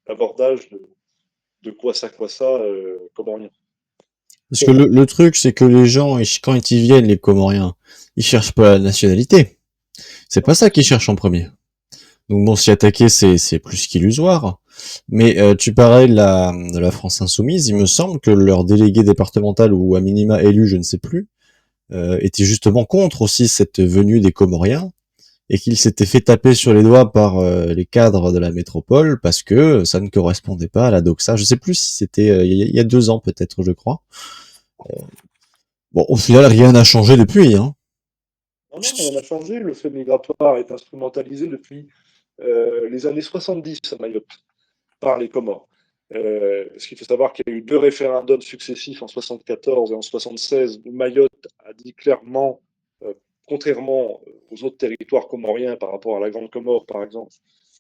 l'abordage de kwassa-kwassa comorien. Parce que le truc, c'est que les gens, quand ils viennent, les Comoriens, ils cherchent pas la nationalité. C'est pas ça qu'ils cherchent en premier. Donc bon, s'y attaquer, c'est plus qu'illusoire. Mais tu parlais de la France Insoumise, il me semble que leur délégué départemental, ou à minima élu, je ne sais plus, était justement contre aussi cette venue des Comoriens, et qu'il s'était fait taper sur les doigts par les cadres de la métropole parce que ça ne correspondait pas à la doxa. Je sais plus si c'était il y a 2 ans peut-être, je crois. Bon, au final, rien n'a changé depuis, hein. Non, on a changé. Le fait migratoire est instrumentalisé depuis les années 70 à Mayotte par les Comores. Parce qu'il faut savoir qu'il y a eu 2 référendums successifs en 74 et en 76 où Mayotte a dit clairement, contrairement aux autres territoires comoriens par rapport à la Grande Comore par exemple,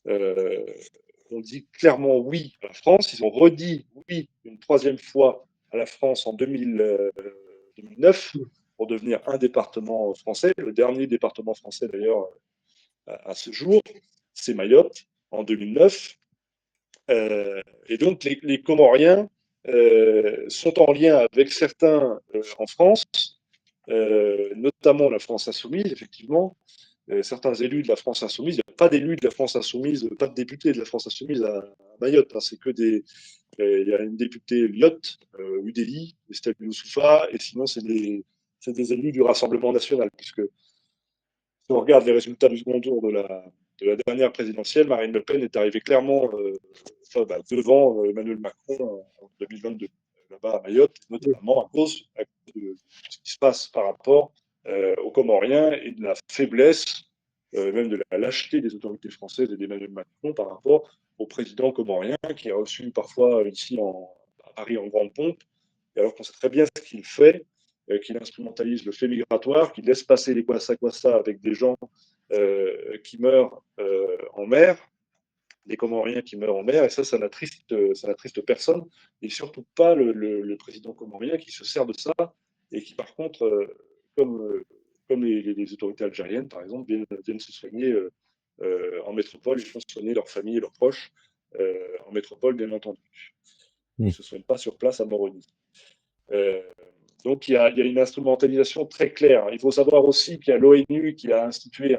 on dit clairement oui à la France. Ils ont redit oui une 3e fois à la France en 2009 pour devenir un département français. Le dernier département français d'ailleurs à ce jour, c'est Mayotte en 2009. Et donc les Comoriens sont en lien avec certains en France, notamment la France insoumise, effectivement. Certains élus de la France insoumise, il n'y a pas d'élus de la France insoumise, pas de députés de la France insoumise à Mayotte, hein, c'est que des. Il y a une députée Lyotte, UDI, Estelle Youssoufa, et sinon c'est des élus du Rassemblement national, puisque si on regarde les résultats du second tour de la dernière présidentielle, Marine Le Pen est arrivée clairement devant Emmanuel Macron en 2022, là-bas à Mayotte, notamment à cause de ce qui se passe par rapport aux Comoriens et de la faiblesse, même de la lâcheté des autorités françaises et d'Emmanuel Macron par rapport au président comorien qui est reçu parfois ici à Paris en grande pompe, et alors qu'on sait très bien ce qu'il fait, qu'il instrumentalise le fait migratoire, qu'il laisse passer les kwassa-kwassa avec des gens qui meurent en mer, des Comoriens qui meurent en mer, et ça n'attriste personne, et surtout pas le président comorien qui se sert de ça, et qui par contre, comme les autorités algériennes par exemple, viennent se soigner en métropole, ils font soigner leurs familles et leurs proches en métropole bien entendu. Ils ne se soignent pas sur place à Moroni. Donc il y a une instrumentalisation très claire. Il faut savoir aussi qu'il y a l'ONU qui a institué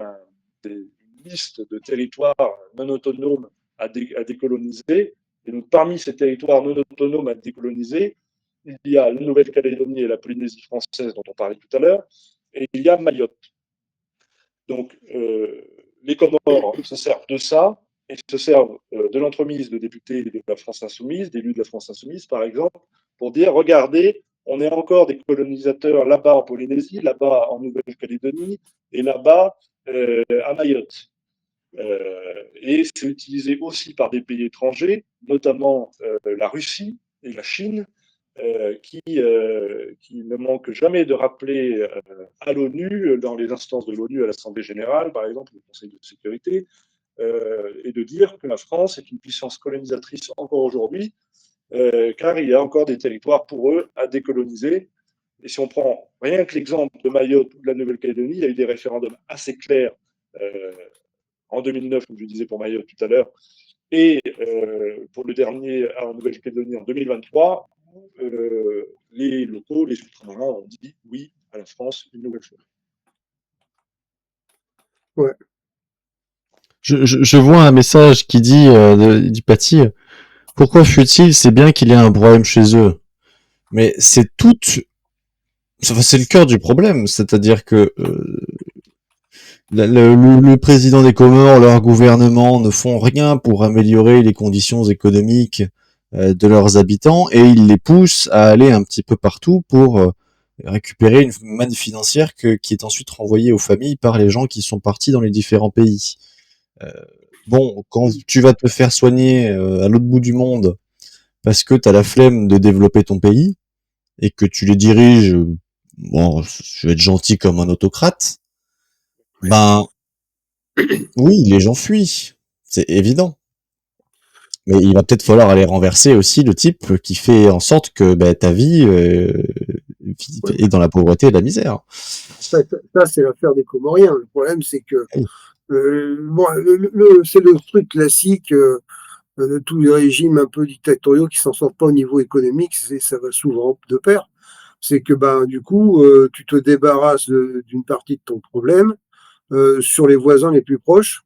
une liste de territoires non autonomes à décoloniser. Et donc parmi ces territoires non autonomes à décoloniser, il y a la Nouvelle-Calédonie et la Polynésie française dont on parlait tout à l'heure, et il y a Mayotte. Donc les Comores se servent de ça, et se servent de l'entremise de députés de la France insoumise, d'élus de la France insoumise par exemple, pour dire regardez, on est encore des colonisateurs là-bas en Polynésie, là-bas en Nouvelle-Calédonie et là-bas à Mayotte. Et c'est utilisé aussi par des pays étrangers, notamment la Russie et la Chine, qui ne manquent jamais de rappeler à l'ONU, dans les instances de l'ONU, à l'Assemblée générale, par exemple, le Conseil de sécurité, et de dire que la France est une puissance colonisatrice encore aujourd'hui, car il y a encore des territoires pour eux à décoloniser. Et si on prend rien que l'exemple de Mayotte ou de la Nouvelle-Calédonie, il y a eu des référendums assez clairs en 2009, comme je disais pour Mayotte tout à l'heure, et pour le dernier en Nouvelle-Calédonie en 2023, où les locaux, les ultramarins ont dit oui à la France une nouvelle fois. Ouais. Je vois un message qui dit du Paty, pourquoi fut-il? C'est bien qu'il y ait un problème chez eux. Mais c'est c'est le cœur du problème. C'est-à-dire que le président des Comores, leur gouvernement ne font rien pour améliorer les conditions économiques de leurs habitants et ils les poussent à aller un petit peu partout pour récupérer une manne financière qui est ensuite renvoyée aux familles par les gens qui sont partis dans les différents pays. Bon, quand tu vas te faire soigner à l'autre bout du monde parce que tu as la flemme de développer ton pays et que tu les diriges, bon, je vais être gentil comme un autocrate, ben oui, les gens fuient, c'est évident. Mais il va peut-être falloir aller renverser aussi le type qui fait en sorte que ta vie est dans la pauvreté et la misère. Ça, c'est l'affaire des Comoriens. Le problème, c'est que Oui. bon, c'est le truc classique de tous les régimes un peu dictatoriaux qui s'en sortent pas au niveau économique, ça va souvent de pair. C'est que du coup, tu te débarrasses d'une partie de ton problème sur les voisins les plus proches.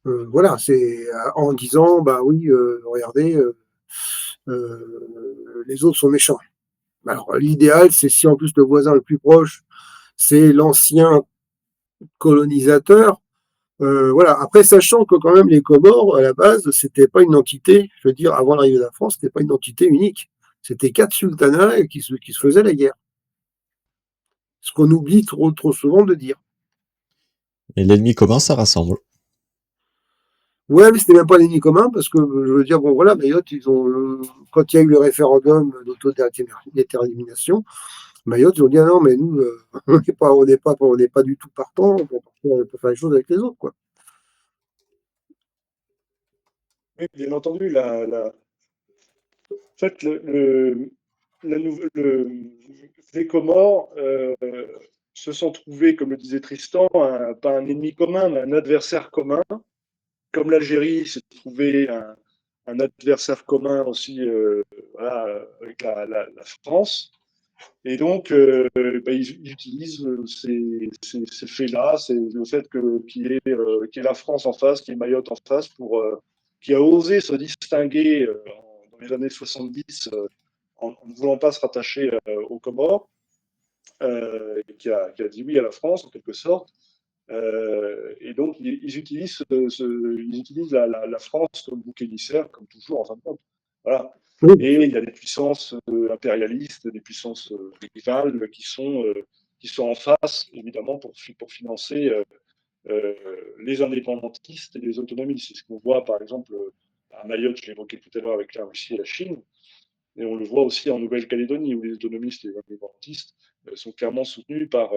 Voilà, c'est en disant oui, regardez, les autres sont méchants. Alors l'idéal, c'est si en plus le voisin le plus proche, c'est l'ancien colonisateur. Voilà. Après, sachant que quand même les Comores, à la base, c'était pas une entité, je veux dire, avant l'arrivée de la France, c'était pas une entité unique. C'était 4 sultanats qui se faisaient la guerre. Ce qu'on oublie trop souvent de dire. Et l'ennemi commun, ça rassemble. Ouais, mais c'était même pas l'ennemi commun, parce que je veux dire, bon voilà, Mayotte, ils ont quand il y a eu le référendum d'autodétermination, Mayotte, ils ont dit ah non, mais nous, on n'est pas du tout partant pour faire les choses avec les autres, quoi. Oui, bien entendu, en fait, les Comores se sont trouvés, comme le disait Tristan, pas un ennemi commun, mais un adversaire commun. Comme l'Algérie s'est trouvé un adversaire commun aussi voilà, avec la France. Et donc, ils utilisent ces faits-là, c'est le fait qu'il y ait la France en face, qu'il y ait Mayotte en face, qui a osé se distinguer dans les années 70 en ne voulant pas se rattacher aux Comores, qui a dit oui à la France en quelque sorte. Et donc, ils utilisent, la France comme bouc émissaire, comme toujours en fin de compte. Voilà. Oui. Et il y a des puissances impérialistes, des puissances rivales qui sont en face, évidemment, pour financer les indépendantistes et les autonomistes. C'est ce qu'on voit, par exemple, à Mayotte, je l'évoquais tout à l'heure avec la Russie et la Chine. Et on le voit aussi en Nouvelle-Calédonie, où les autonomistes et les indépendantistes sont clairement soutenus par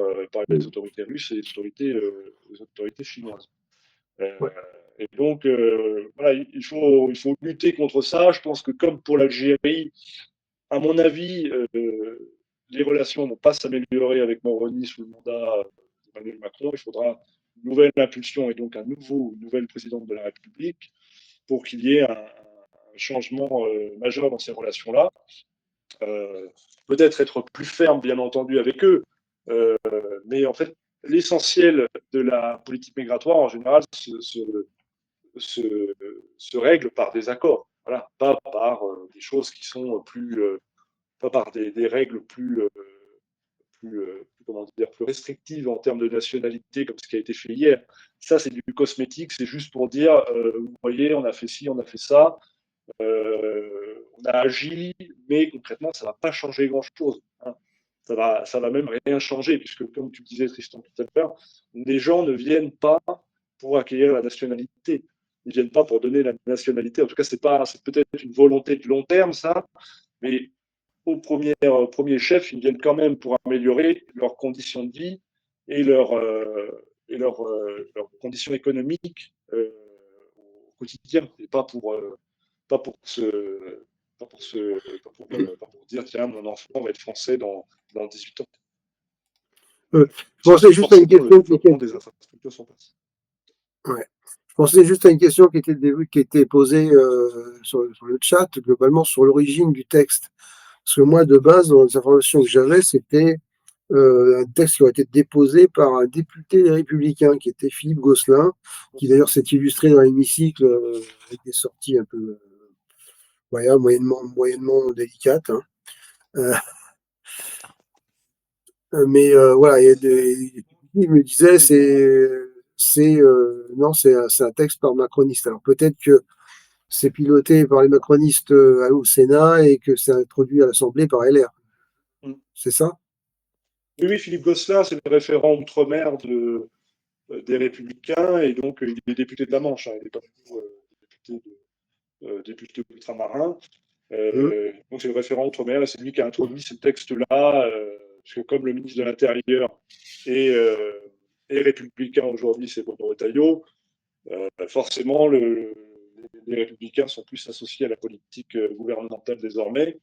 les autorités russes et les autorités chinoises. Ouais. Et donc, voilà, il faut lutter contre ça. Je pense que comme pour l'Algérie, à mon avis, les relations ne vont pas s'améliorer avec Moroni sous le mandat d'Emmanuel Macron. Il faudra une nouvelle impulsion et donc une nouvelle présidente de la République pour qu'il y ait un changement majeur dans ces relations-là. Peut-être être plus ferme, bien entendu, avec eux. Mais en fait, l'essentiel de la politique migratoire, en général, se règle par des accords. Voilà, pas par des choses qui sont pas par des règles comment dire, plus restrictives en termes de nationalité, comme ce qui a été fait hier. Ça, c'est du cosmétique, c'est juste pour dire, vous voyez, on a fait ci, on a fait ça, on a agi, mais concrètement, ça ne va pas changer grand-chose. Hein. Ça va même rien changer, puisque, comme tu disais, Tristan, tout à l'heure, les gens ne viennent pas pour acquérir la nationalité. Ils ne viennent pas pour donner la nationalité. En tout cas, c'est peut-être une volonté de long terme, ça, mais au premier chef, ils viennent quand même pour améliorer leurs conditions de vie et leurs conditions économiques au quotidien, et pas pour dire tiens, mon enfant va être français dans 18 ans. Je pensais juste à une question. Des infrastructures sur place. Ouais. Je pensais juste à une question qui était posée sur le chat, globalement sur l'origine du texte. Parce que moi, de base, dans les informations que j'avais, c'était un texte qui aurait été déposé par un député des Républicains, qui était Philippe Gosselin, qui d'ailleurs s'est illustré dans l'hémicycle avec des sorties un peu voilà, moyennement délicates. Hein. Euh, mais voilà, il me disait non, c'est un texte par macroniste. Alors peut-être que c'est piloté par les macronistes au Sénat et que c'est introduit à l'Assemblée par LR. Mm. C'est ça? Oui, Philippe Gosselin, c'est le référent outre-mer des Républicains, et donc il est député de la Manche, hein, il n'est pas du tout député ultramarin. Donc c'est le référent outre-mer, et c'est lui qui a introduit ce texte-là, parce que comme le ministre de l'Intérieur est, républicain aujourd'hui, c'est Bruno Retailleau, forcément les républicains sont plus associés à la politique gouvernementale désormais.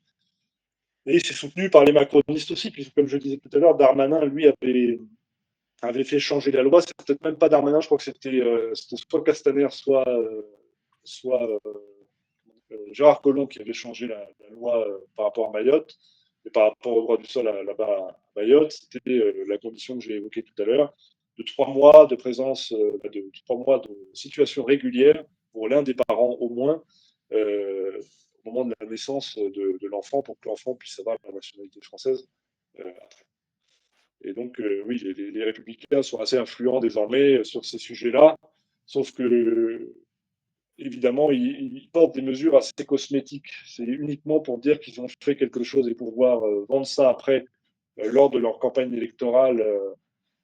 Et c'est soutenu par les macronistes aussi, puisque comme je disais tout à l'heure, Darmanin, lui, avait fait changer la loi. C'est peut-être même pas Darmanin, je crois que c'était soit Castaner, soit Gérard Collomb qui avait changé la loi par rapport à Mayotte, et par rapport au droit du sol là-bas à Mayotte. C'était la condition que j'ai évoquée tout à l'heure, de 3 mois de présence, de 3 mois de situation régulière pour l'un des parents au moins, au moment de la naissance de l'enfant, pour que l'enfant puisse avoir la nationalité française après. Et donc, oui, les républicains sont assez influents désormais sur ces sujets-là, sauf que évidemment, ils portent des mesures assez cosmétiques. C'est uniquement pour dire qu'ils ont fait quelque chose et pouvoir vendre ça après, lors de leur campagne électorale,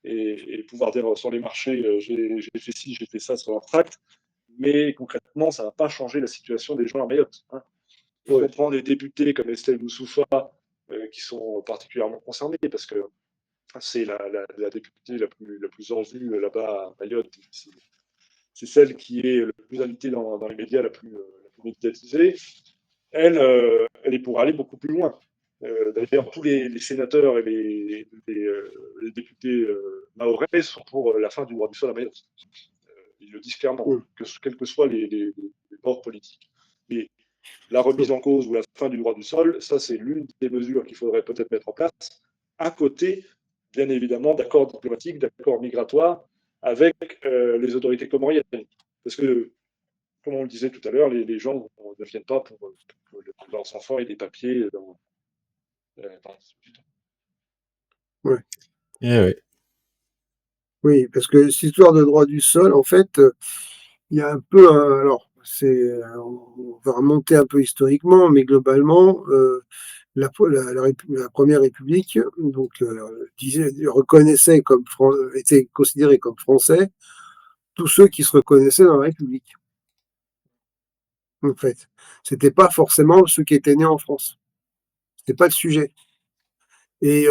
et pouvoir dire sur les marchés, j'ai fait ci, j'ai fait ça sur leur tract. Mais concrètement, ça ne va pas changer la situation des gens à Mayotte. Hein. On comprend des députés comme Estelle Boussoufa qui sont particulièrement concernés parce que c'est la députée la plus en vue là-bas à Mayotte. C'est celle qui est le plus invitée dans les médias, la plus médiatisée. Elle est pour aller beaucoup plus loin. D'ailleurs, tous les sénateurs et les députés mahorais sont pour la fin du droit du sol à Mayotte. Ils le disent clairement, quels que soient les bords politiques. Mais la remise en cause ou la fin du droit du sol, ça c'est l'une des mesures qu'il faudrait peut-être mettre en place, à côté, bien évidemment, d'accords diplomatiques, d'accords migratoires avec les autorités comoriennes. Parce que, comme on le disait tout à l'heure, les gens ne viennent pas pour leurs enfants et des papiers dans Ouais. Eh ouais. Oui, parce que cette histoire de droit du sol, en fait, il y a un peu alors, on va remonter un peu historiquement, mais globalement, la Première République, donc, reconnaissait était considéré comme français tous ceux qui se reconnaissaient dans la République. En fait, c'était pas forcément ceux qui étaient nés en France. C'était pas le sujet. Et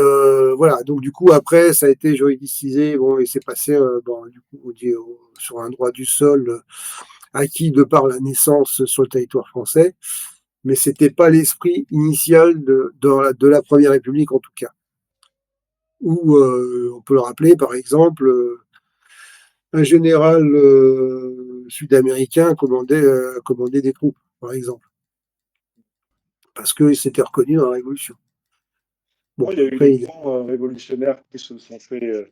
voilà, donc du coup après ça a été juridicisé, bon, et c'est passé du coup, sur un droit du sol acquis de par la naissance sur le territoire français, mais c'était pas l'esprit initial de la Première République en tout cas. Où on peut le rappeler par exemple, un général sud-américain commandait des troupes, par exemple, parce qu'il s'était reconnu dans la Révolution. Bon, il y a eu après, des grands révolutionnaires qui se sont fait,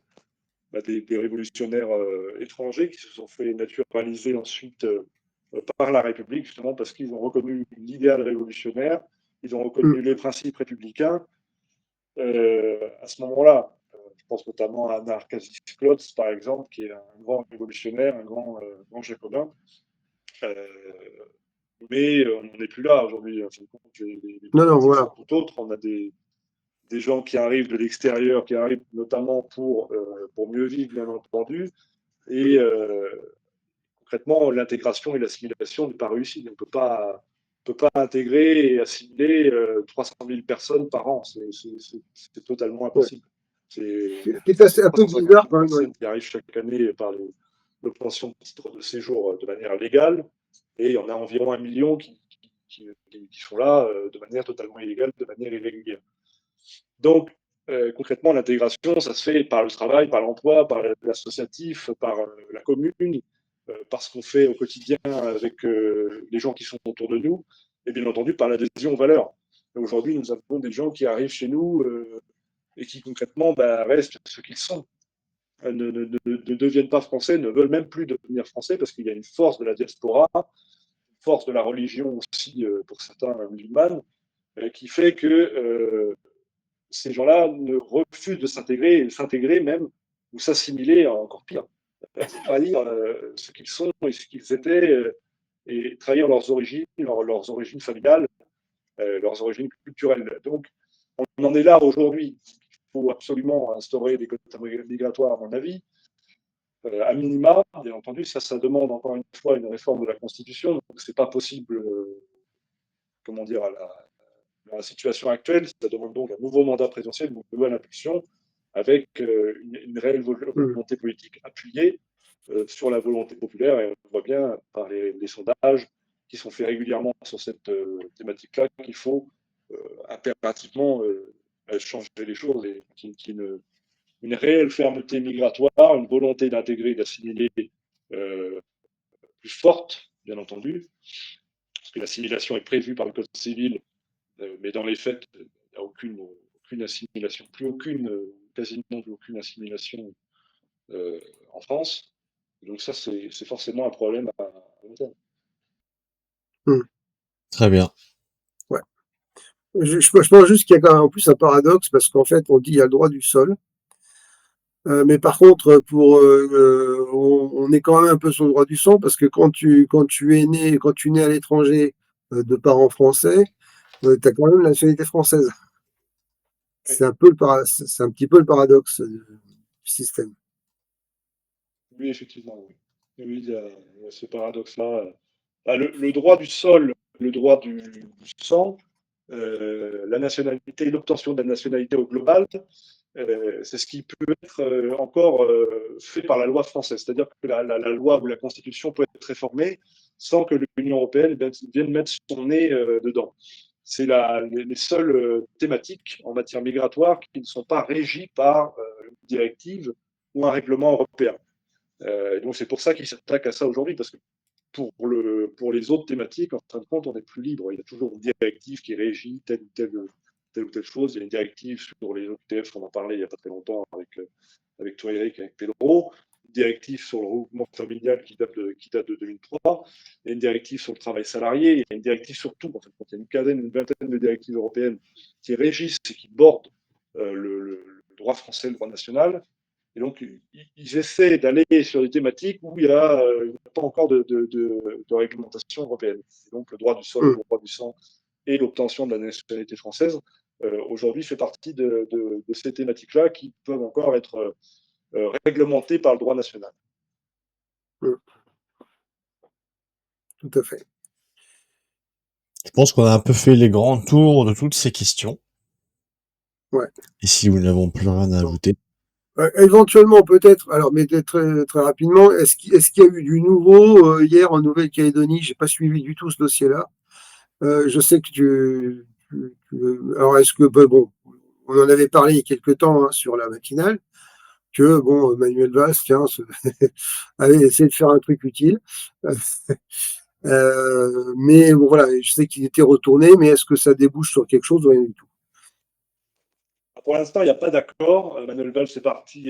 des révolutionnaires étrangers qui se sont fait naturaliser ensuite par la République, justement parce qu'ils ont reconnu l'idéal révolutionnaire, ils ont reconnu les principes républicains. À ce moment-là, je pense notamment à Anarchasis Klotz, par exemple, qui est un grand révolutionnaire, un grand jacobin. Mais on n'en est plus là aujourd'hui. Les non, politiques voilà. sont tout autres. On a des gens qui arrivent de l'extérieur, qui arrivent notamment pour mieux vivre, bien entendu. Et concrètement, l'intégration et l'assimilation n'est pas réussie. On ne peut pas intégrer et assimiler 300 000 personnes par an. C'est totalement impossible. C'est un peu 350 bizarre 000 quand même. personnes qui arrivent chaque année par l'obtention de titres de séjour de manière légale. Et il y en a environ 1 million qui sont là de manière totalement illégale, de manière irrégulière. Donc, concrètement, l'intégration, ça se fait par le travail, par l'emploi, par l'associatif, par la commune, par ce qu'on fait au quotidien avec les gens qui sont autour de nous, et bien entendu par l'adhésion aux valeurs. Aujourd'hui, nous avons des gens qui arrivent chez nous et qui concrètement restent ce qu'ils sont, ne deviennent pas français, ne veulent même plus devenir français parce qu'il y a une force de la diaspora, une force de la religion aussi pour certains musulmans, qui fait que ces gens-là ne refusent de s'intégrer même, ou s'assimiler encore pire, trahir ce qu'ils sont et ce qu'ils étaient, et trahir leurs origines, leurs origines familiales, leurs origines culturelles. Donc, on en est là aujourd'hui. Il faut absolument instaurer des quotas migratoires, à mon avis. À minima, bien entendu, ça demande encore une fois une réforme de la Constitution. Donc, c'est pas possible, comment dire, dans la situation actuelle. Ça demande donc un nouveau mandat présidentiel, une nouvelle impulsion, avec une réelle volonté politique appuyée sur la volonté populaire. Et on voit bien par les sondages qui sont faits régulièrement sur cette thématique-là qu'il faut impérativement changer les choses et une réelle fermeté migratoire, une volonté d'intégrer et d'assimiler plus forte, bien entendu, parce que l'assimilation est prévue par le Code civil, mais dans les faits, il n'y a aucune assimilation, quasiment plus aucune assimilation en France. Donc ça, c'est forcément un problème à long terme. Très bien. Ouais. Je pense juste qu'il y a quand même en plus un paradoxe parce qu'en fait, on dit il y a le droit du sol. Mais par contre, on est quand même un peu sur le droit du sang parce que quand tu nais à l'étranger de parents français, tu as quand même la nationalité française. C'est un petit peu le paradoxe du système. Oui, effectivement, oui. Oui, il y a ce paradoxe-là. Le droit du sol, le droit du sang, la nationalité, l'obtention de la nationalité au global, c'est ce qui peut être encore fait par la loi française. C'est-à-dire que la loi ou la Constitution peut être réformée sans que l'Union européenne vienne mettre son nez dedans. C'est les seules thématiques en matière migratoire qui ne sont pas régies par une directive ou un règlement européen. Donc c'est pour ça qu'ils s'attaquent à ça aujourd'hui, parce que pour les autres thématiques, en fin de compte, on est plus libre. Il y a toujours une directive qui régit telle ou telle chose. Il y a une directive sur les OQTF, on en parlait il n'y a pas très longtemps avec toi, Eric, avec Pedro. Une directive sur le regroupement familial qui date de 2003. Il y a une directive sur le travail salarié. Il y a une directive sur tout. En fait, il y a une vingtaine de directives européennes qui régissent et qui bordent le droit français, le droit national. Et donc, ils essaient d'aller sur des thématiques où il n'y a pas encore de réglementation européenne. Et donc, le droit du sol, le droit du sang et l'obtention de la nationalité française, aujourd'hui, fait partie de ces thématiques-là qui peuvent encore être réglementées par le droit national. Tout à fait. Je pense qu'on a un peu fait les grands tours de toutes ces questions. Ouais. Et si nous n'avons plus rien à ajouter. Éventuellement, peut-être, alors, mais très, très rapidement, est-ce qu'il y a eu du nouveau hier en Nouvelle-Calédonie? J'ai pas suivi du tout ce dossier-là. Je sais que alors, est-ce que, bon, on en avait parlé il y a quelques temps sur la matinale, que, bon, Manuel Valls, tiens, allez essayer de faire un truc utile. Mais bon, voilà, je sais qu'il était retourné, mais est-ce que ça débouche sur quelque chose ou rien du tout? Pour l'instant, il n'y a pas d'accord. Manuel Valls est parti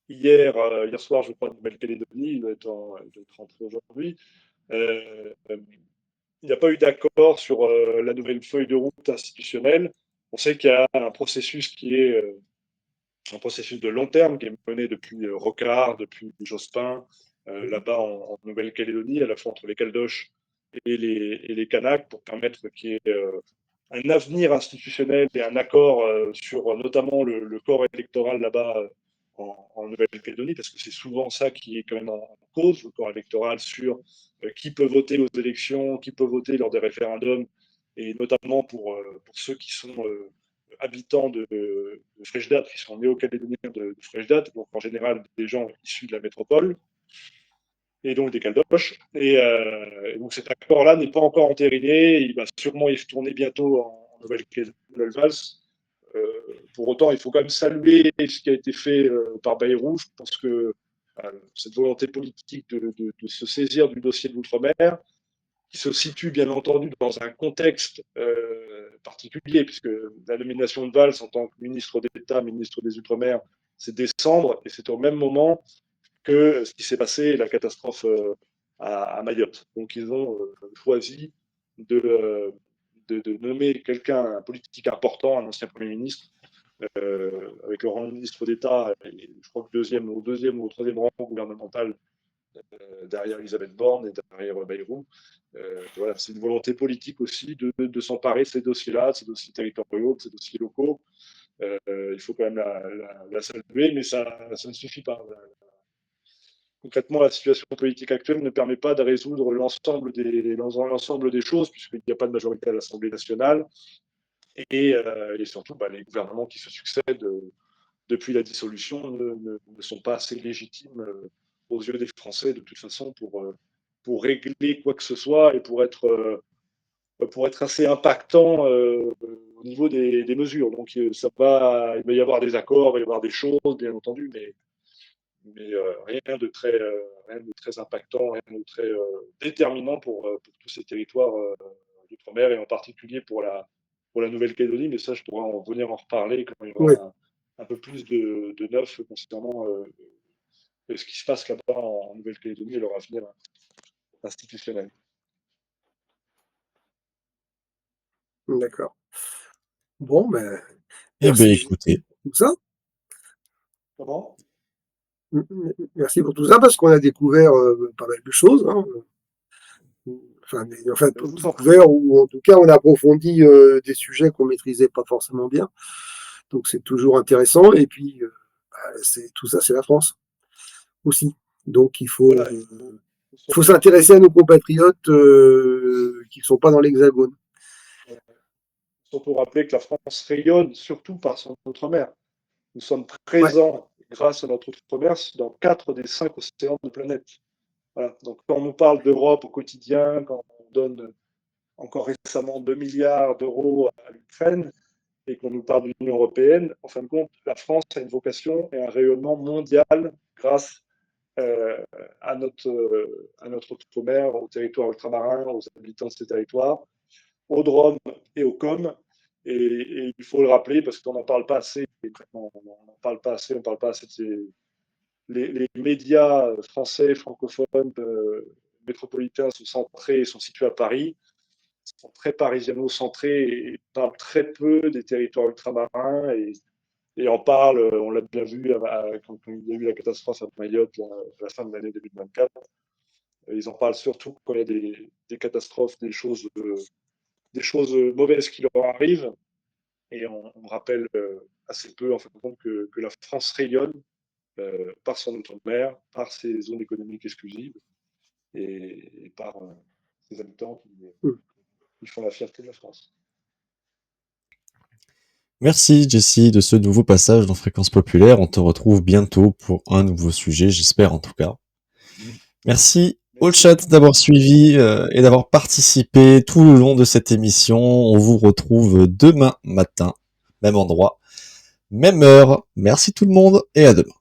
hier soir, je crois, de Nouvelle-Calédonie. Il doit être rentré aujourd'hui. Il n'y a pas eu d'accord sur la nouvelle feuille de route institutionnelle. On sait qu'il y a un processus qui est un processus de long terme qui est mené depuis Rocard, depuis Jospin, là-bas en Nouvelle-Calédonie, à la fois entre les Caldoches et les Kanaks, pour permettre qu'il y ait un avenir institutionnel et un accord sur notamment le corps électoral là-bas en Nouvelle-Calédonie, parce que c'est souvent ça qui est quand même en cause, le corps électoral sur qui peut voter aux élections, qui peut voter lors des référendums, et notamment pour ceux qui sont habitants de Frechdate, qui sont néo-calédoniens de Frechdate, donc en général des gens issus de la métropole, et donc des Caldoches. Et donc cet accord-là n'est pas encore entériné. Il va sûrement y retourner bientôt en Nouvelle-Valls. Pour autant, il faut quand même saluer ce qui a été fait par Bayrou. Je pense que cette volonté politique de se saisir du dossier de l'outre-mer, qui se situe bien entendu dans un contexte particulier, puisque la nomination de Valls en tant que ministre d'État, ministre des Outre-mer, c'est décembre, et c'est au même moment que ce qui s'est passé, la catastrophe à Mayotte. Donc ils ont choisi de nommer quelqu'un, un politique important, un ancien Premier ministre, avec le rang de ministre d'État, je crois que au deuxième ou au troisième rang gouvernemental, derrière Elisabeth Borne et derrière Bayrou. Voilà, c'est une volonté politique aussi de s'emparer de ces dossiers-là, de ces dossiers territoriaux, de ces dossiers locaux. Il faut quand même la saluer, mais ça ne suffit pas. Concrètement, la situation politique actuelle ne permet pas de résoudre l'ensemble des choses, puisqu'il n'y a pas de majorité à l'Assemblée nationale, et surtout, les gouvernements qui se succèdent depuis la dissolution ne sont pas assez légitimes aux yeux des Français, de toute façon, pour régler quoi que ce soit et pour être assez impactant au niveau des mesures. Donc, il va y avoir des accords, il va y avoir des choses, bien entendu, mais rien de très impactant, rien de très déterminant pour tous ces territoires d'outre-mer, et en particulier pour la Nouvelle-Calédonie. Mais ça, je pourrais venir en reparler quand il y aura un peu plus de neuf concernant ce qui se passe là-bas en Nouvelle-Calédonie et leur avenir institutionnel. D'accord. Bon, ben, Eh ben, merci écoutez, pour tout ça. Comment ? Merci pour tout ça, parce qu'on a découvert pas mal de choses. Hein. Enfin, découvert, ou en tout cas, on a approfondi des sujets qu'on maîtrisait pas forcément bien. Donc, c'est toujours intéressant. Et puis, tout ça, c'est la France aussi. Donc, il faut s'intéresser à nos compatriotes qui ne sont pas dans l'Hexagone. Surtout rappeler que la France rayonne surtout par son outre-mer. Nous sommes présents, grâce à notre outre-mer, dans 4 des 5 océans de la planète. Voilà. Donc, quand on nous parle d'Europe au quotidien, quand on donne encore récemment 2 milliards d'euros à l'Ukraine, et qu'on nous parle de l'Union européenne, en fin de compte, la France a une vocation et un rayonnement mondial grâce à notre outre-mer, aux territoires ultramarins, aux habitants de ces territoires, aux DROM et aux COM. Et il faut le rappeler parce qu'on n'en parle pas assez. On parle pas assez de les médias français, francophones, métropolitains sont situés à Paris, sont très parisiano-centrés et parlent très peu des territoires ultramarins et en parlent, on l'a bien vu quand il y a eu la catastrophe à Mayotte à la fin de l'année 2024. Ils en parlent surtout quand il y a des catastrophes, des choses mauvaises qui leur arrivent. Et on rappelle assez peu, en fin de compte, que la France rayonne par son outre-mer, par ses zones économiques exclusives et par ses habitants qui font la fierté de la France. merci Jessie de ce nouveau passage dans Fréquence Populaire. On te retrouve bientôt pour un nouveau sujet, j'espère en tout cas. Merci au chat d'avoir suivi et d'avoir participé tout le long de cette émission. On vous retrouve demain matin, même endroit, même heure. Merci tout le monde et à demain.